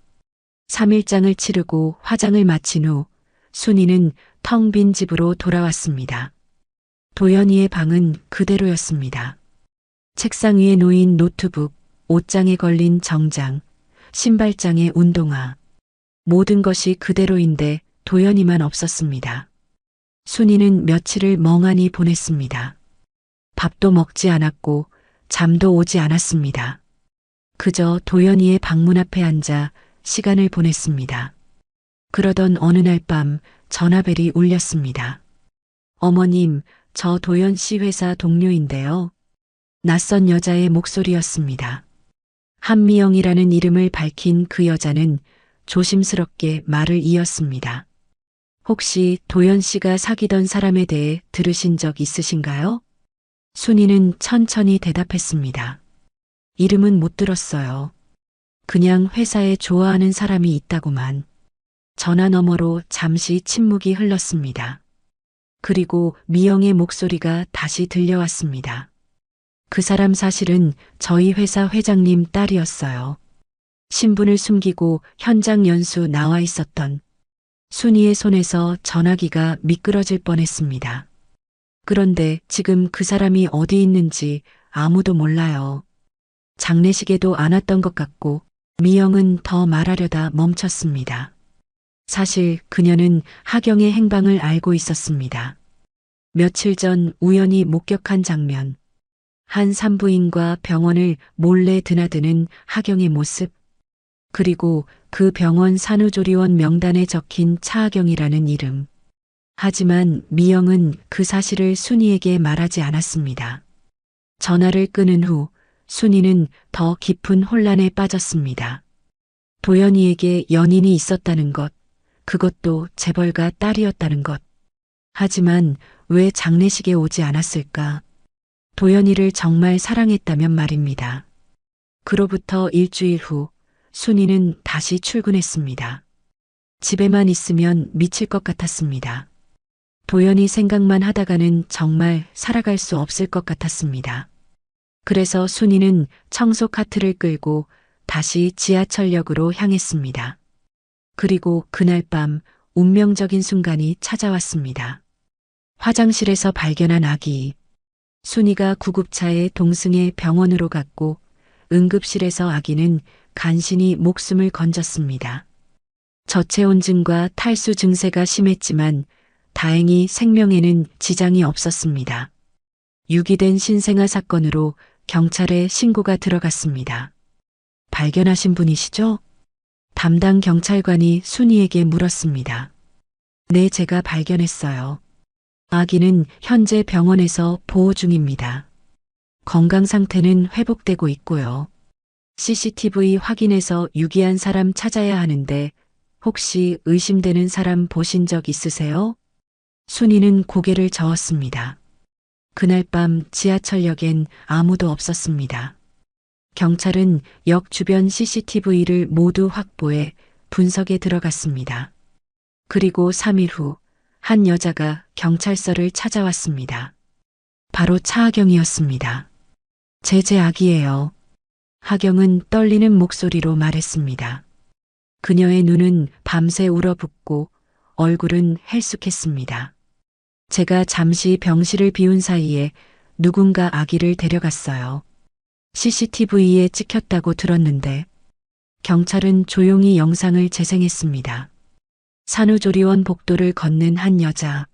3일장을 치르고 화장을 마친 후 순이는 텅 빈 집으로 돌아왔습니다. 도연이의 방은 그대로였습니다. 책상 위에 놓인 노트북, 옷장에 걸린 정장, 신발장에 운동화. 모든 것이 그대로인데 도연이만 없었습니다. 순이는 며칠을 멍하니 보냈습니다. 밥도 먹지 않았고 잠도 오지 않았습니다. 그저 도연이의 방문 앞에 앉아 시간을 보냈습니다. 그러던 어느 날 밤 전화벨이 울렸습니다. 어머님, 저 도연 씨 회사 동료인데요. 낯선 여자의 목소리였습니다. 한미영이라는 이름을 밝힌 그 여자는 조심스럽게 말을 이었습니다. 혹시 도연 씨가 사귀던 사람에 대해 들으신 적 있으신가요? 순이는 천천히 대답했습니다. 이름은 못 들었어요. 그냥 회사에 좋아하는 사람이 있다고만. 전화 너머로 잠시 침묵이 흘렀습니다. 그리고 미영의 목소리가 다시 들려왔습니다. 그 사람 사실은 저희 회사 회장님 딸이었어요. 신분을 숨기고 현장 연수 나와 있었던. 순이의 손에서 전화기가 미끄러질 뻔했습니다. 그런데 지금 그 사람이 어디 있는지 아무도 몰라요. 장례식에도 안 왔던 것 같고 미영은 더 말하려다 멈췄습니다. 사실 그녀는 하경의 행방을 알고 있었습니다. 며칠 전 우연히 목격한 장면. 한 산부인과 병원을 몰래 드나드는 하경의 모습. 그리고 그 병원 산후조리원 명단에 적힌 차하경이라는 이름. 하지만 미영은 그 사실을 순이에게 말하지 않았습니다. 전화를 끊은 후 순이는 더 깊은 혼란에 빠졌습니다. 도연이에게 연인이 있었다는 것, 그것도 재벌가 딸이었다는 것. 하지만 왜 장례식에 오지 않았을까? 도연이를 정말 사랑했다면 말입니다. 그로부터 일주일 후 순이는 다시 출근했습니다. 집에만 있으면 미칠 것 같았습니다. 도연이 생각만 하다가는 정말 살아갈 수 없을 것 같았습니다. 그래서 순이는 청소 카트를 끌고 다시 지하철역으로 향했습니다. 그리고 그날 밤 운명적인 순간이 찾아왔습니다. 화장실에서 발견한 아기. 순이가 구급차에 동승해 병원으로 갔고 응급실에서 아기는 간신히 목숨을 건졌습니다. 저체온증과 탈수 증세가 심했지만 다행히 생명에는 지장이 없었습니다. 유기된 신생아 사건으로 경찰에 신고가 들어갔습니다. 발견하신 분이시죠? 담당 경찰관이 순이에게 물었습니다. 네, 제가 발견했어요. 아기는 현재 병원에서 보호 중입니다. 건강 상태는 회복되고 있고요. CCTV 확인해서 유기한 사람 찾아야 하는데 혹시 의심되는 사람 보신 적 있으세요? 순이는 고개를 저었습니다. 그날 밤 지하철역엔 아무도 없었습니다. 경찰은 역 주변 CCTV를 모두 확보해 분석에 들어갔습니다. 그리고 3일 후 한 여자가 경찰서를 찾아왔습니다. 바로 차하경이었습니다. 제 아기예요. 하경은 떨리는 목소리로 말했습니다. 그녀의 눈은 밤새 울어붓고 얼굴은 헬쑥했습니다. 제가 잠시 병실을 비운 사이에 누군가 아기를 데려갔어요. CCTV에 찍혔다고 들었는데 경찰은 조용히 영상을 재생했습니다. 산후조리원 복도를 걷는 한 여자.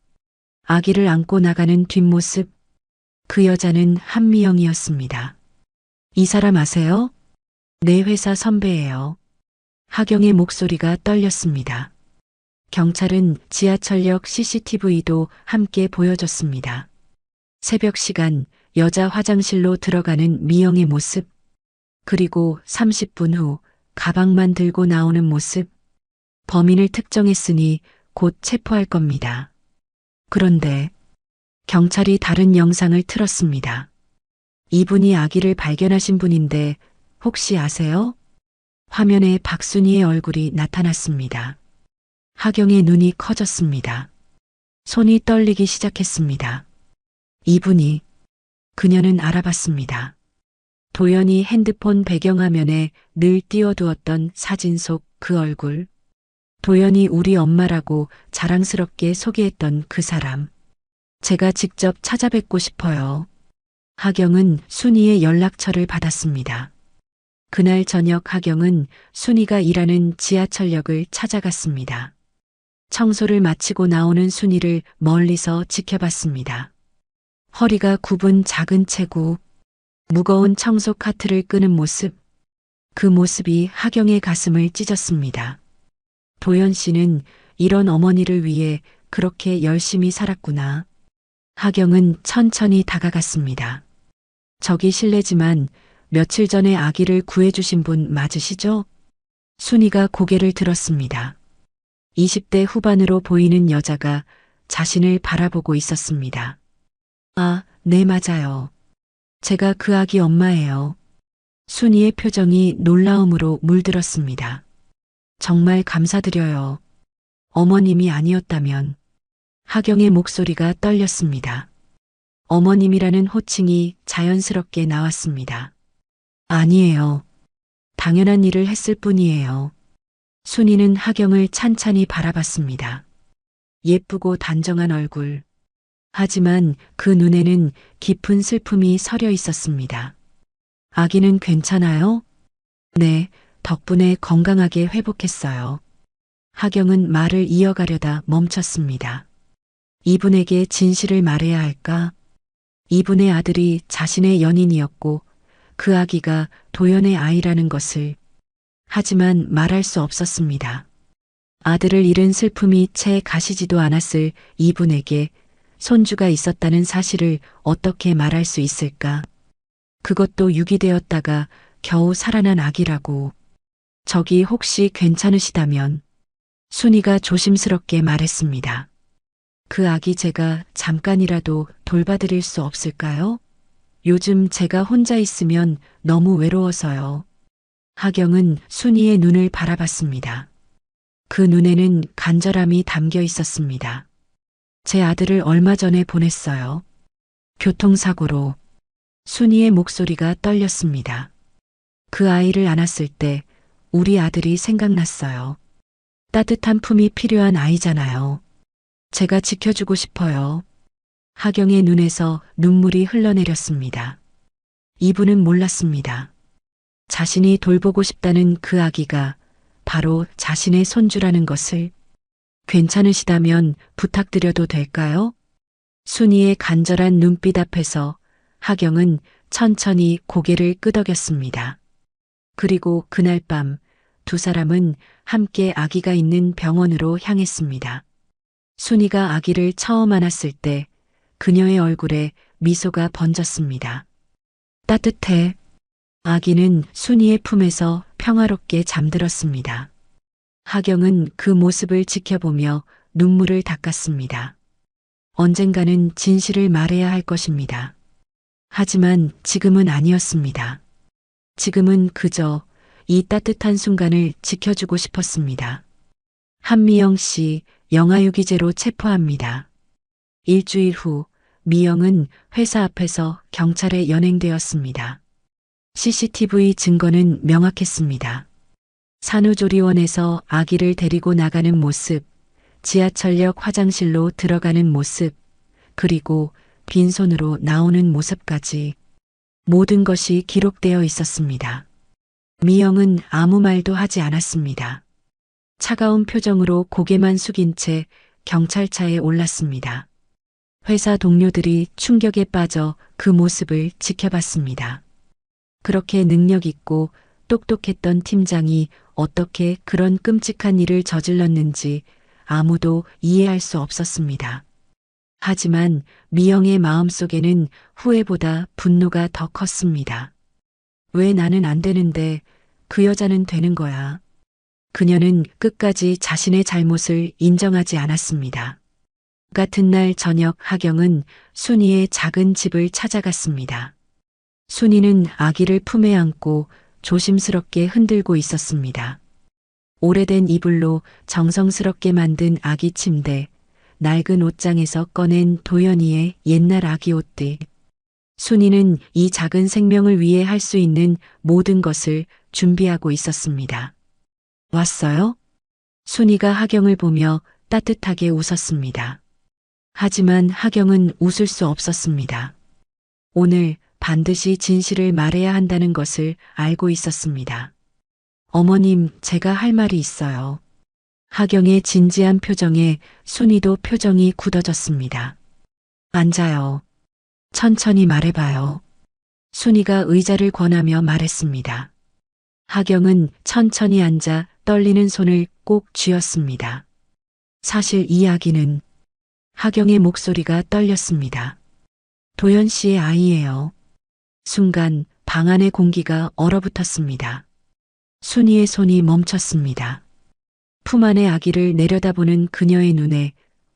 아기를 안고 나가는 뒷모습. 그 여자는 한미영이었습니다. 이 사람 아세요? 내 회사 선배예요. 하경의 목소리가 떨렸습니다. 경찰은 지하철역 CCTV도 함께 보여줬습니다. 새벽 시간 여자 화장실로 들어가는 미영의 모습. 그리고 30분 후 가방만 들고 나오는 모습. 범인을 특정했으니 곧 체포할 겁니다. 그런데 경찰이 다른 영상을 틀었습니다. 이분이 아기를 발견하신 분인데 혹시 아세요? 화면에 박순희의 얼굴이 나타났습니다. 하경의 눈이 커졌습니다. 손이 떨리기 시작했습니다. 이분이, 그녀는 알아봤습니다. 도연이 핸드폰 배경화면에 늘 띄워두었던 사진 속 그 얼굴. 도연이 우리 엄마라고 자랑스럽게 소개했던 그 사람. 제가 직접 찾아뵙고 싶어요. 하경은 순이의 연락처를 받았습니다. 그날 저녁 하경은 순이가 일하는 지하철역을 찾아갔습니다. 청소를 마치고 나오는 순이를 멀리서 지켜봤습니다. 허리가 굽은 작은 체구, 무거운 청소 카트를 끄는 모습, 그 모습이 하경의 가슴을 찢었습니다. 도연 씨는 이런 어머니를 위해 그렇게 열심히 살았구나. 하경은 천천히 다가갔습니다. 저기 실례지만 며칠 전에 아기를 구해주신 분 맞으시죠? 순이가 고개를 들었습니다. 20대 후반으로 보이는 여자가 자신을 바라보고 있었습니다. 아, 네, 맞아요. 제가 그 아기 엄마예요. 순이의 표정이 놀라움으로 물들었습니다. 정말 감사드려요. 어머님이 아니었다면. 하경의 목소리가 떨렸습니다. 어머님이라는 호칭이 자연스럽게 나왔습니다. 아니에요. 당연한 일을 했을 뿐이에요. 순이는 하경을 찬찬히 바라봤습니다. 예쁘고 단정한 얼굴. 하지만 그 눈에는 깊은 슬픔이 서려 있었습니다. 아기는 괜찮아요? 네, 덕분에 건강하게 회복했어요. 하경은 말을 이어가려다 멈췄습니다. 이분에게 진실을 말해야 할까? 이분의 아들이 자신의 연인이었고 그 아기가 도연의 아이라는 것을. 하지만 말할 수 없었습니다. 아들을 잃은 슬픔이 채 가시지도 않았을 이분에게 손주가 있었다는 사실을 어떻게 말할 수 있을까? 그것도 유기되었다가 겨우 살아난 아기라고. 저기 혹시 괜찮으시다면. 순이가 조심스럽게 말했습니다. 그 아기 제가 잠깐이라도 돌봐드릴 수 없을까요? 요즘 제가 혼자 있으면 너무 외로워서요. 하경은 순이의 눈을 바라봤습니다. 그 눈에는 간절함이 담겨 있었습니다. 제 아들을 얼마 전에 보냈어요. 교통사고로. 순이의 목소리가 떨렸습니다. 그 아이를 안았을 때 우리 아들이 생각났어요. 따뜻한 품이 필요한 아이잖아요. 제가 지켜주고 싶어요. 하경의 눈에서 눈물이 흘러내렸습니다. 이분은 몰랐습니다. 자신이 돌보고 싶다는 그 아기가 바로 자신의 손주라는 것을. 괜찮으시다면 부탁드려도 될까요? 순이의 간절한 눈빛 앞에서 하경은 천천히 고개를 끄덕였습니다. 그리고 그날 밤 두 사람은 함께 아기가 있는 병원으로 향했습니다. 순이가 아기를 처음 안았을 때 그녀의 얼굴에 미소가 번졌습니다. 따뜻해. 아기는 순이의 품에서 평화롭게 잠들었습니다. 하경은 그 모습을 지켜보며 눈물을 닦았습니다. 언젠가는 진실을 말해야 할 것입니다. 하지만 지금은 아니었습니다. 지금은 그저 이 따뜻한 순간을 지켜주고 싶었습니다. 한미영 씨 영아유기죄로 체포합니다. 일주일 후 미영은 회사 앞에서 경찰에 연행되었습니다. CCTV 증거는 명확했습니다. 산후조리원에서 아기를 데리고 나가는 모습, 지하철역 화장실로 들어가는 모습, 그리고 빈손으로 나오는 모습까지 모든 것이 기록되어 있었습니다. 미영은 아무 말도 하지 않았습니다. 차가운 표정으로 고개만 숙인 채 경찰차에 올랐습니다. 회사 동료들이 충격에 빠져 그 모습을 지켜봤습니다. 그렇게 능력 있고 똑똑했던 팀장이 어떻게 그런 끔찍한 일을 저질렀는지 아무도 이해할 수 없었습니다. 하지만 미영의 마음속에는 후회보다 분노가 더 컸습니다. 왜 나는 안 되는데 그 여자는 되는 거야. 그녀는 끝까지 자신의 잘못을 인정하지 않았습니다. 같은 날 저녁 하경은 순이의 작은 집을 찾아갔습니다. 순이는 아기를 품에 안고 조심스럽게 흔들고 있었습니다. 오래된 이불로 정성스럽게 만든 아기 침대, 낡은 옷장에서 꺼낸 도연이의 옛날 아기 옷들. 순이는 이 작은 생명을 위해 할 수 있는 모든 것을 준비하고 있었습니다. 왔어요? 순이가 하경을 보며 따뜻하게 웃었습니다. 하지만 하경은 웃을 수 없었습니다. 오늘 반드시 진실을 말해야 한다는 것을 알고 있었습니다. 어머님, 제가 할 말이 있어요. 하경의 진지한 표정에 순이도 표정이 굳어졌습니다. 앉아요. 천천히 말해봐요. 순이가 의자를 권하며 말했습니다. 하경은 천천히 앉아 떨리는 손을 꼭 쥐었습니다. 사실 이 이야기는 하경의 목소리가 떨렸습니다. 도연 씨의 아이예요. 순간 방 안의 공기가 얼어붙었습니다. 순이의 손이 멈췄습니다. 품 안의 아기를 내려다보는 그녀의 눈에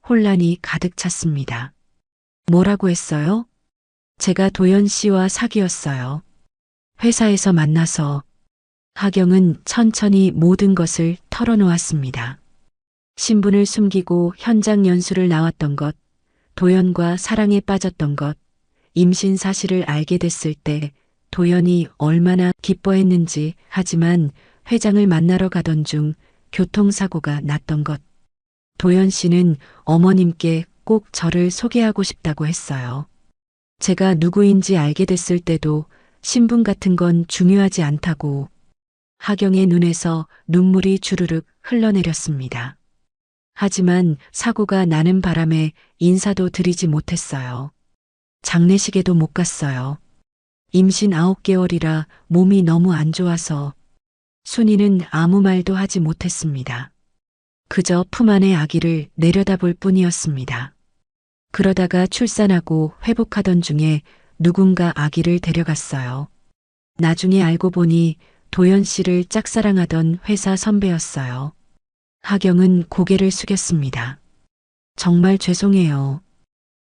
혼란이 가득 찼습니다. 뭐라고 했어요? 제가 도연 씨와 사귀었어요. 회사에서 만나서. 하경은 천천히 모든 것을 털어놓았습니다. 신분을 숨기고 현장 연수를 나왔던 것, 도연과 사랑에 빠졌던 것, 임신 사실을 알게 됐을 때 도연이 얼마나 기뻐했는지. 하지만 회장을 만나러 가던 중 교통사고가 났던 것. 도연 씨는 어머님께 꼭 저를 소개하고 싶다고 했어요. 제가 누구인지 알게 됐을 때도 신분 같은 건 중요하지 않다고. 하경의 눈에서 눈물이 주르륵 흘러내렸습니다. 하지만 사고가 나는 바람에 인사도 드리지 못했어요. 장례식에도 못 갔어요. 임신 9개월이라 몸이 너무 안 좋아서. 순이는 아무 말도 하지 못했습니다. 그저 품 안의 아기를 내려다볼 뿐이었습니다. 그러다가 출산하고 회복하던 중에 누군가 아기를 데려갔어요. 나중에 알고 보니 도연 씨를 짝사랑하던 회사 선배였어요. 하경은 고개를 숙였습니다. 정말 죄송해요.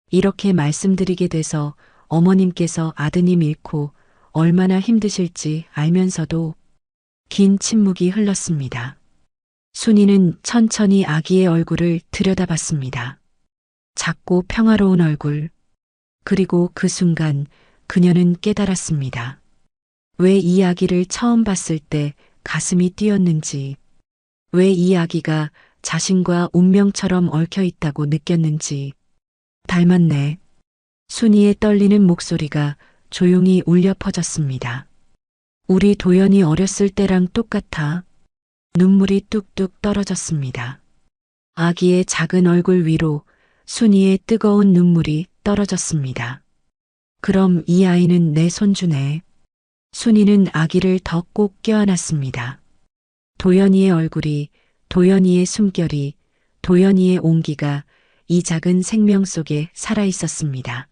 이렇게 말씀드리게 돼서 어머님께서 아드님 잃고 얼마나 힘드실지 알면서도. 긴 침묵이 흘렀습니다. 순이는 천천히 아기의 얼굴을 들여다봤습니다. 작고 평화로운 얼굴. 그리고 그 순간 그녀는 깨달았습니다. 왜 이 아기를 처음 봤을 때 가슴이 뛰었는지, 왜 이 아기가 자신과 운명처럼 얽혀 있다고 느꼈는지. 닮았네. 순이의 떨리는 목소리가 조용히 울려 퍼졌습니다. 우리 도연이 어렸을 때랑 똑같아. 눈물이 뚝뚝 떨어졌습니다. 아기의 작은 얼굴 위로 순이의 뜨거운 눈물이 떨어졌습니다. 그럼 이 아이는 내 손주네. 순이는 아기를 더 꼭 껴안았습니다. 도연이의 얼굴이, 도연이의 숨결이, 도연이의 온기가 이 작은 생명 속에 살아 있었습니다.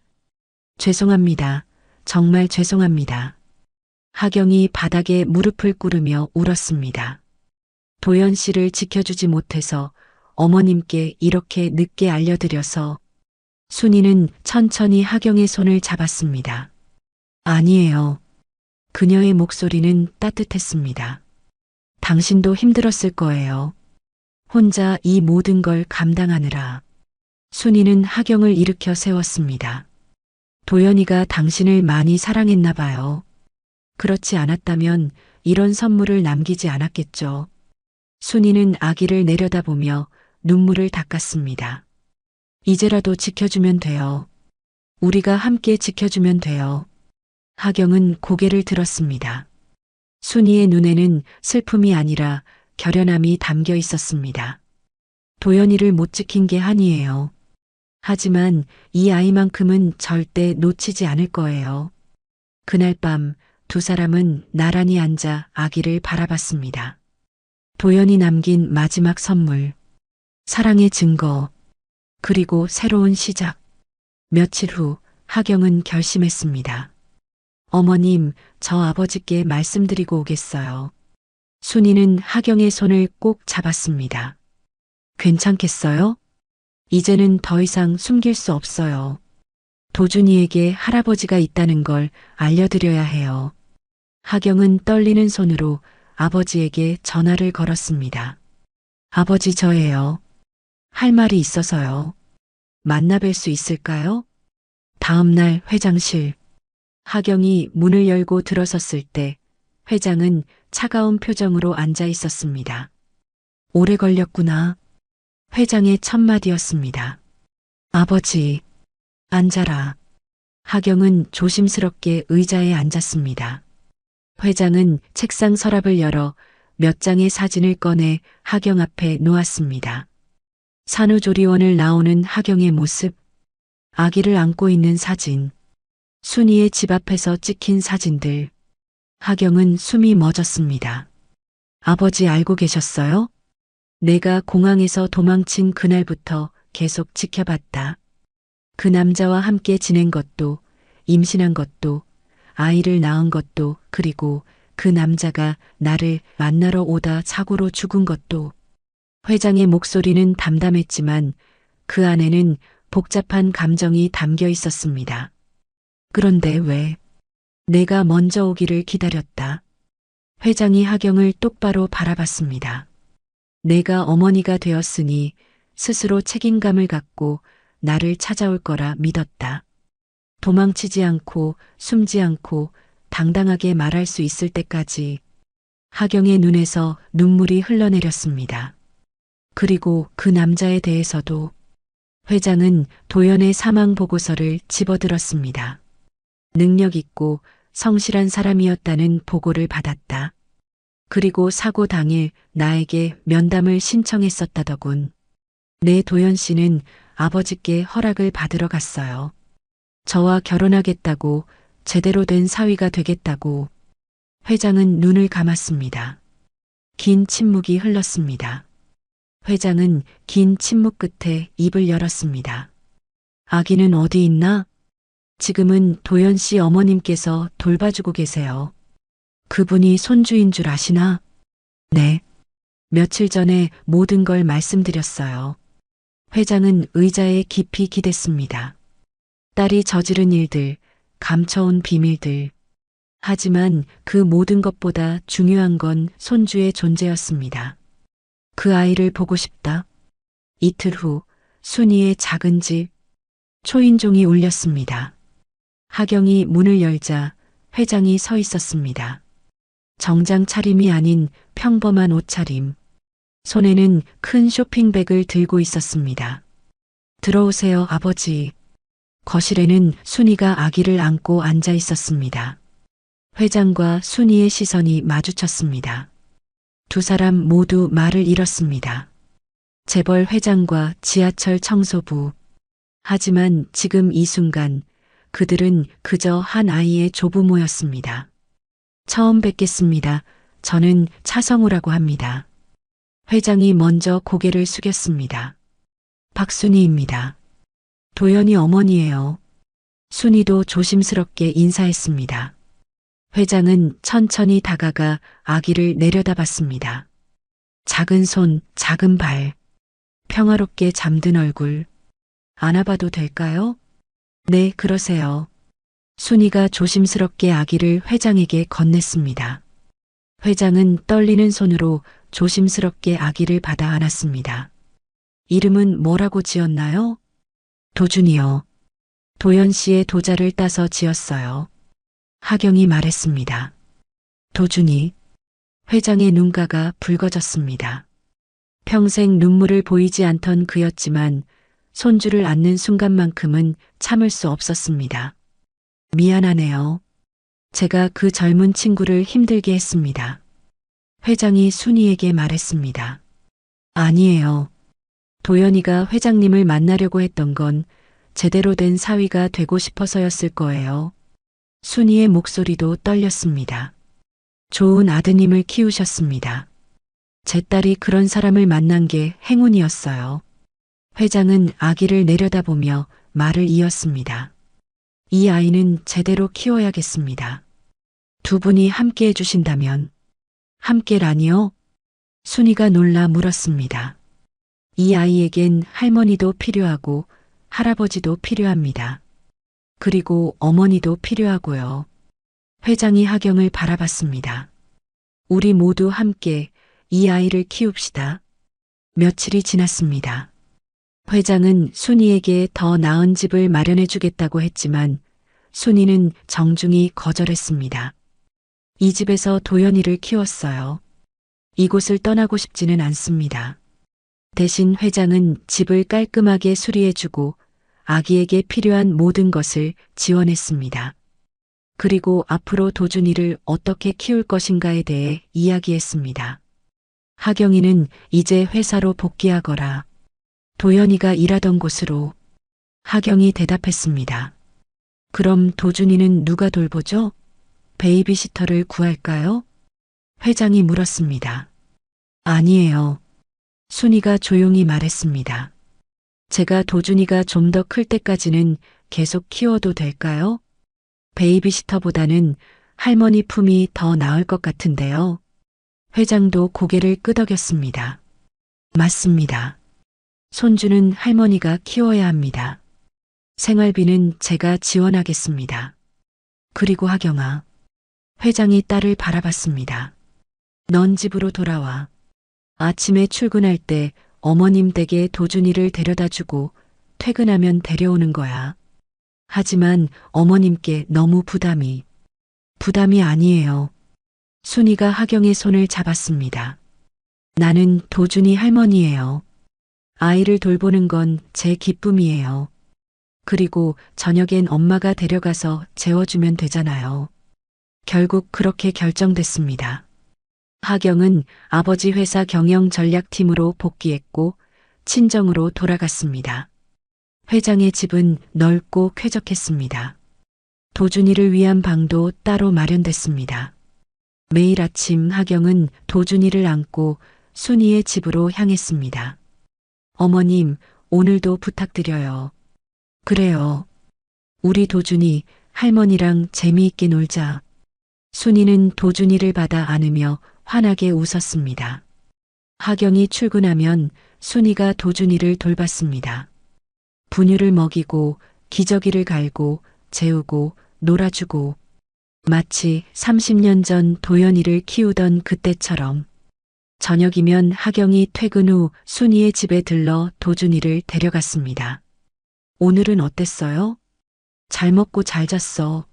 죄송합니다. 정말 죄송합니다. 하경이 바닥에 무릎을 꿇으며 울었습니다. 도연 씨를 지켜주지 못해서, 어머님께 이렇게 늦게 알려드려서. 순이는 천천히 하경의 손을 잡았습니다. 아니에요. 그녀의 목소리는 따뜻했습니다. 당신도 힘들었을 거예요. 혼자 이 모든 걸 감당하느라. 순이는 하경을 일으켜 세웠습니다. 도연이가 당신을 많이 사랑했나 봐요. 그렇지 않았다면 이런 선물을 남기지 않았겠죠. 순이는 아기를 내려다보며 눈물을 닦았습니다. 이제라도 지켜주면 돼요. 우리가 함께 지켜주면 돼요. 하경은 고개를 들었습니다. 순이의 눈에는 슬픔이 아니라 결연함이 담겨 있었습니다. 도연이를 못 지킨 게 한이에요. 하지만 이 아이만큼은 절대 놓치지 않을 거예요. 그날 밤 두 사람은 나란히 앉아 아기를 바라봤습니다. 도연이 남긴 마지막 선물, 사랑의 증거, 그리고 새로운 시작. 며칠 후 하경은 결심했습니다. 어머님, 저 아버지께 말씀드리고 오겠어요. 순이는 하경의 손을 꼭 잡았습니다. 괜찮겠어요? 이제는 더 이상 숨길 수 없어요. 도준이에게 할아버지가 있다는 걸 알려드려야 해요. 하경은 떨리는 손으로 아버지에게 전화를 걸었습니다. 아버지 저예요. 할 말이 있어서요. 만나 뵐 수 있을까요? 다음 날 회장실. 하경이 문을 열고 들어섰을 때 회장은 차가운 표정으로 앉아 있었습니다. 오래 걸렸구나. 회장의 첫 마디였습니다. 아버지, 앉아라. 하경은 조심스럽게 의자에 앉았습니다. 회장은 책상 서랍을 열어 몇 장의 사진을 꺼내 하경 앞에 놓았습니다. 산후조리원을 나오는 하경의 모습, 아기를 안고 있는 사진, 순이의 집 앞에서 찍힌 사진들. 하경은 숨이 멎었습니다. 아버지 알고 계셨어요? 내가 공항에서 도망친 그날부터 계속 지켜봤다. 그 남자와 함께 지낸 것도, 임신한 것도, 아이를 낳은 것도, 그리고 그 남자가 나를 만나러 오다 사고로 죽은 것도. 회장의 목소리는 담담했지만 그 안에는 복잡한 감정이 담겨 있었습니다. 그런데 왜? 내가 먼저 오기를 기다렸다. 회장이 하경을 똑바로 바라봤습니다. 내가 어머니가 되었으니 스스로 책임감을 갖고 나를 찾아올 거라 믿었다. 도망치지 않고 숨지 않고 당당하게 말할 수 있을 때까지. 하경의 눈에서 눈물이 흘러내렸습니다. 그리고 그 남자에 대해서도. 회장은 도연의 사망 보고서를 집어들었습니다. 능력 있고 성실한 사람이었다는 보고를 받았다. 그리고 사고 당일 나에게 면담을 신청했었다더군. 내 도연 씨는 아버지께 허락을 받으러 갔어요. 저와 결혼하겠다고, 제대로 된 사위가 되겠다고. 회장은 눈을 감았습니다. 긴 침묵이 흘렀습니다. 회장은 긴 침묵 끝에 입을 열었습니다. 아기는 어디 있나? 지금은 도연 씨 어머님께서 돌봐주고 계세요. 그분이 손주인 줄 아시나? 네. 며칠 전에 모든 걸 말씀드렸어요. 회장은 의자에 깊이 기댔습니다. 딸이 저지른 일들, 감춰온 비밀들. 하지만 그 모든 것보다 중요한 건 손주의 존재였습니다. 그 아이를 보고 싶다. 이틀 후 순이의 작은 집. 초인종이 울렸습니다. 하경이 문을 열자 회장이 서 있었습니다. 정장 차림이 아닌 평범한 옷차림. 손에는 큰 쇼핑백을 들고 있었습니다. 들어오세요, 아버지. 거실에는 순이가 아기를 안고 앉아 있었습니다. 회장과 순이의 시선이 마주쳤습니다. 두 사람 모두 말을 잃었습니다. 재벌 회장과 지하철 청소부. 하지만 지금 이 순간 그들은 그저 한 아이의 조부모였습니다. 처음 뵙겠습니다. 저는 차성우라고 합니다. 회장이 먼저 고개를 숙였습니다. 박순희입니다. 도연이 어머니예요. 순이도 조심스럽게 인사했습니다. 회장은 천천히 다가가 아기를 내려다봤습니다. 작은 손, 작은 발, 평화롭게 잠든 얼굴. 안아봐도 될까요? 네, 그러세요. 순이가 조심스럽게 아기를 회장에게 건넸습니다. 회장은 떨리는 손으로 조심스럽게 아기를 받아 안았습니다. 이름은 뭐라고 지었나요? 도준이요. 도연 씨의 도자를 따서 지었어요. 하경이 말했습니다. 도준이. 회장의 눈가가 붉어졌습니다. 평생 눈물을 보이지 않던 그였지만 손주를 안는 순간만큼은 참을 수 없었습니다. 미안하네요. 제가 그 젊은 친구를 힘들게 했습니다. 회장이 순이에게 말했습니다. 아니에요. 도연이가 회장님을 만나려고 했던 건 제대로 된 사위가 되고 싶어서였을 거예요. 순이의 목소리도 떨렸습니다. 좋은 아드님을 키우셨습니다. 제 딸이 그런 사람을 만난 게 행운이었어요. 회장은 아기를 내려다보며 말을 이었습니다. 이 아이는 제대로 키워야겠습니다. 두 분이 함께 해주신다면. 함께라니요? 순이가 놀라 물었습니다. 이 아이에겐 할머니도 필요하고 할아버지도 필요합니다. 그리고 어머니도 필요하고요. 회장이 하경을 바라봤습니다. 우리 모두 함께 이 아이를 키웁시다. 며칠이 지났습니다. 회장은 순이에게 더 나은 집을 마련해 주겠다고 했지만 순이는 정중히 거절했습니다. 이 집에서 도연이를 키웠어요. 이곳을 떠나고 싶지는 않습니다. 대신 회장은 집을 깔끔하게 수리해주고 아기에게 필요한 모든 것을 지원했습니다. 그리고 앞으로 도준이를 어떻게 키울 것인가에 대해 이야기했습니다. 하경이는 이제 회사로 복귀하거라. 도연이가 일하던 곳으로. 하경이 대답했습니다. 그럼 도준이는 누가 돌보죠? 베이비시터를 구할까요? 회장이 물었습니다. 아니에요. 순이가 조용히 말했습니다. 제가 도준이가 좀 더 클 때까지는 계속 키워도 될까요? 베이비시터보다는 할머니 품이 더 나을 것 같은데요. 회장도 고개를 끄덕였습니다. 맞습니다. 손주는 할머니가 키워야 합니다. 생활비는 제가 지원하겠습니다. 그리고 하경아. 회장이 딸을 바라봤습니다. 넌 집으로 돌아와. 아침에 출근할 때 어머님 댁에 도준이를 데려다 주고 퇴근하면 데려오는 거야. 하지만 어머님께 너무 부담이 아니에요. 순이가 하경의 손을 잡았습니다. 나는 도준이 할머니예요. 아이를 돌보는 건 제 기쁨이에요. 그리고 저녁엔 엄마가 데려가서 재워주면 되잖아요. 결국 그렇게 결정됐습니다. 하경은 아버지 회사 경영 전략팀으로 복귀했고 친정으로 돌아갔습니다. 회장의 집은 넓고 쾌적했습니다. 도준이를 위한 방도 따로 마련됐습니다. 매일 아침 하경은 도준이를 안고 순이의 집으로 향했습니다. 어머님, 오늘도 부탁드려요. 그래요. 우리 도준이 할머니랑 재미있게 놀자. 순이는 도준이를 받아 안으며 환하게 웃었습니다. 하경이 출근하면 순이가 도준이를 돌봤습니다. 분유를 먹이고 기저귀를 갈고 재우고 놀아주고 마치 30년 전 도연이를 키우던 그때처럼. 저녁이면 하경이 퇴근 후 순이의 집에 들러 도준이를 데려갔습니다. 오늘은 어땠어요? 잘 먹고 잘 잤어.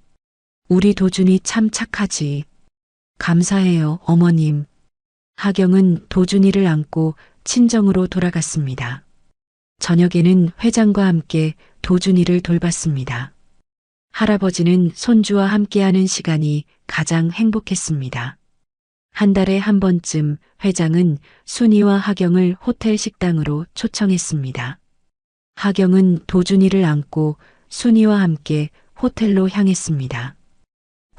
우리 도준이 참 착하지. 감사해요, 어머님. 하경은 도준이를 안고 친정으로 돌아갔습니다. 저녁에는 회장과 함께 도준이를 돌봤습니다. 할아버지는 손주와 함께하는 시간이 가장 행복했습니다. 한 달에 한 번쯤 회장은 순이와 하경을 호텔 식당으로 초청했습니다. 하경은 도준이를 안고 순이와 함께 호텔로 향했습니다.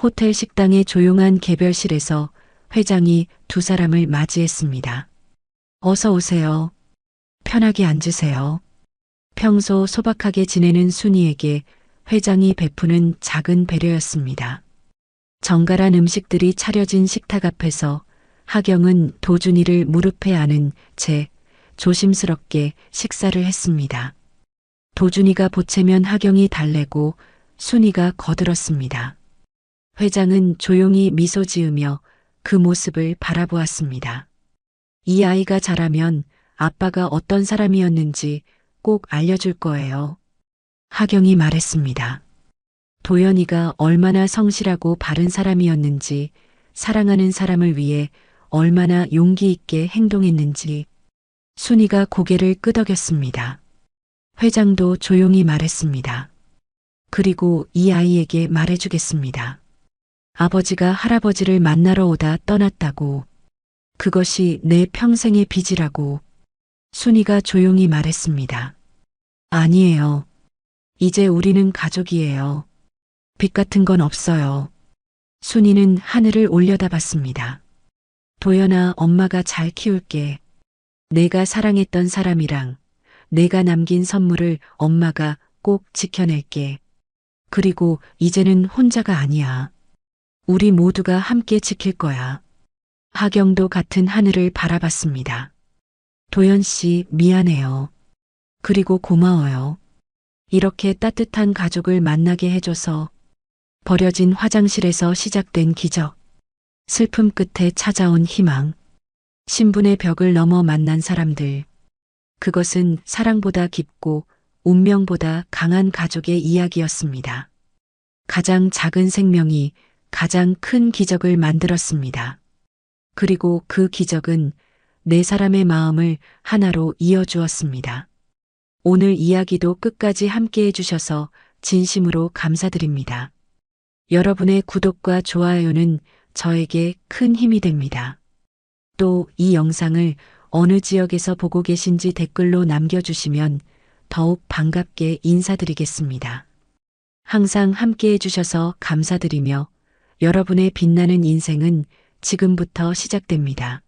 호텔 식당의 조용한 개별실에서 회장이 두 사람을 맞이했습니다. 어서 오세요. 편하게 앉으세요. 평소 소박하게 지내는 순이에게 회장이 베푸는 작은 배려였습니다. 정갈한 음식들이 차려진 식탁 앞에서 하경은 도준이를 무릎에 안은 채 조심스럽게 식사를 했습니다. 도준이가 보채면 하경이 달래고 순이가 거들었습니다. 회장은 조용히 미소 지으며 그 모습을 바라보았습니다. 이 아이가 자라면 아빠가 어떤 사람이었는지 꼭 알려줄 거예요. 하경이 말했습니다. 도연이가 얼마나 성실하고 바른 사람이었는지, 사랑하는 사람을 위해 얼마나 용기 있게 행동했는지. 순이가 고개를 끄덕였습니다. 회장도 조용히 말했습니다. 그리고 이 아이에게 말해주겠습니다. 아버지가 할아버지를 만나러 오다 떠났다고. 그것이 내 평생의 빚이라고. 순이가 조용히 말했습니다. 아니에요. 이제 우리는 가족이에요. 빚 같은 건 없어요. 순이는 하늘을 올려다봤습니다. 도연아, 엄마가 잘 키울게. 내가 사랑했던 사람이랑 내가 남긴 선물을 엄마가 꼭 지켜낼게. 그리고 이제는 혼자가 아니야. 우리 모두가 함께 지킬 거야. 하경도 같은 하늘을 바라봤습니다. 도연 씨, 미안해요. 그리고 고마워요. 이렇게 따뜻한 가족을 만나게 해줘서 버려진 화장실에서 시작된 기적. 슬픔 끝에 찾아온 희망. 신분의 벽을 넘어 만난 사람들. 그것은 사랑보다 깊고 운명보다 강한 가족의 이야기였습니다. 가장 작은 생명이 가장 큰 기적을 만들었습니다. 그리고 그 기적은 네 사람의 마음을 하나로 이어주었습니다. 오늘 이야기도 끝까지 함께 해주셔서 진심으로 감사드립니다. 여러분의 구독과 좋아요는 저에게 큰 힘이 됩니다. 또 이 영상을 어느 지역에서 보고 계신지 댓글로 남겨주시면 더욱 반갑게 인사드리겠습니다. 항상 함께 해주셔서 감사드리며 여러분의 빛나는 인생은 지금부터 시작됩니다.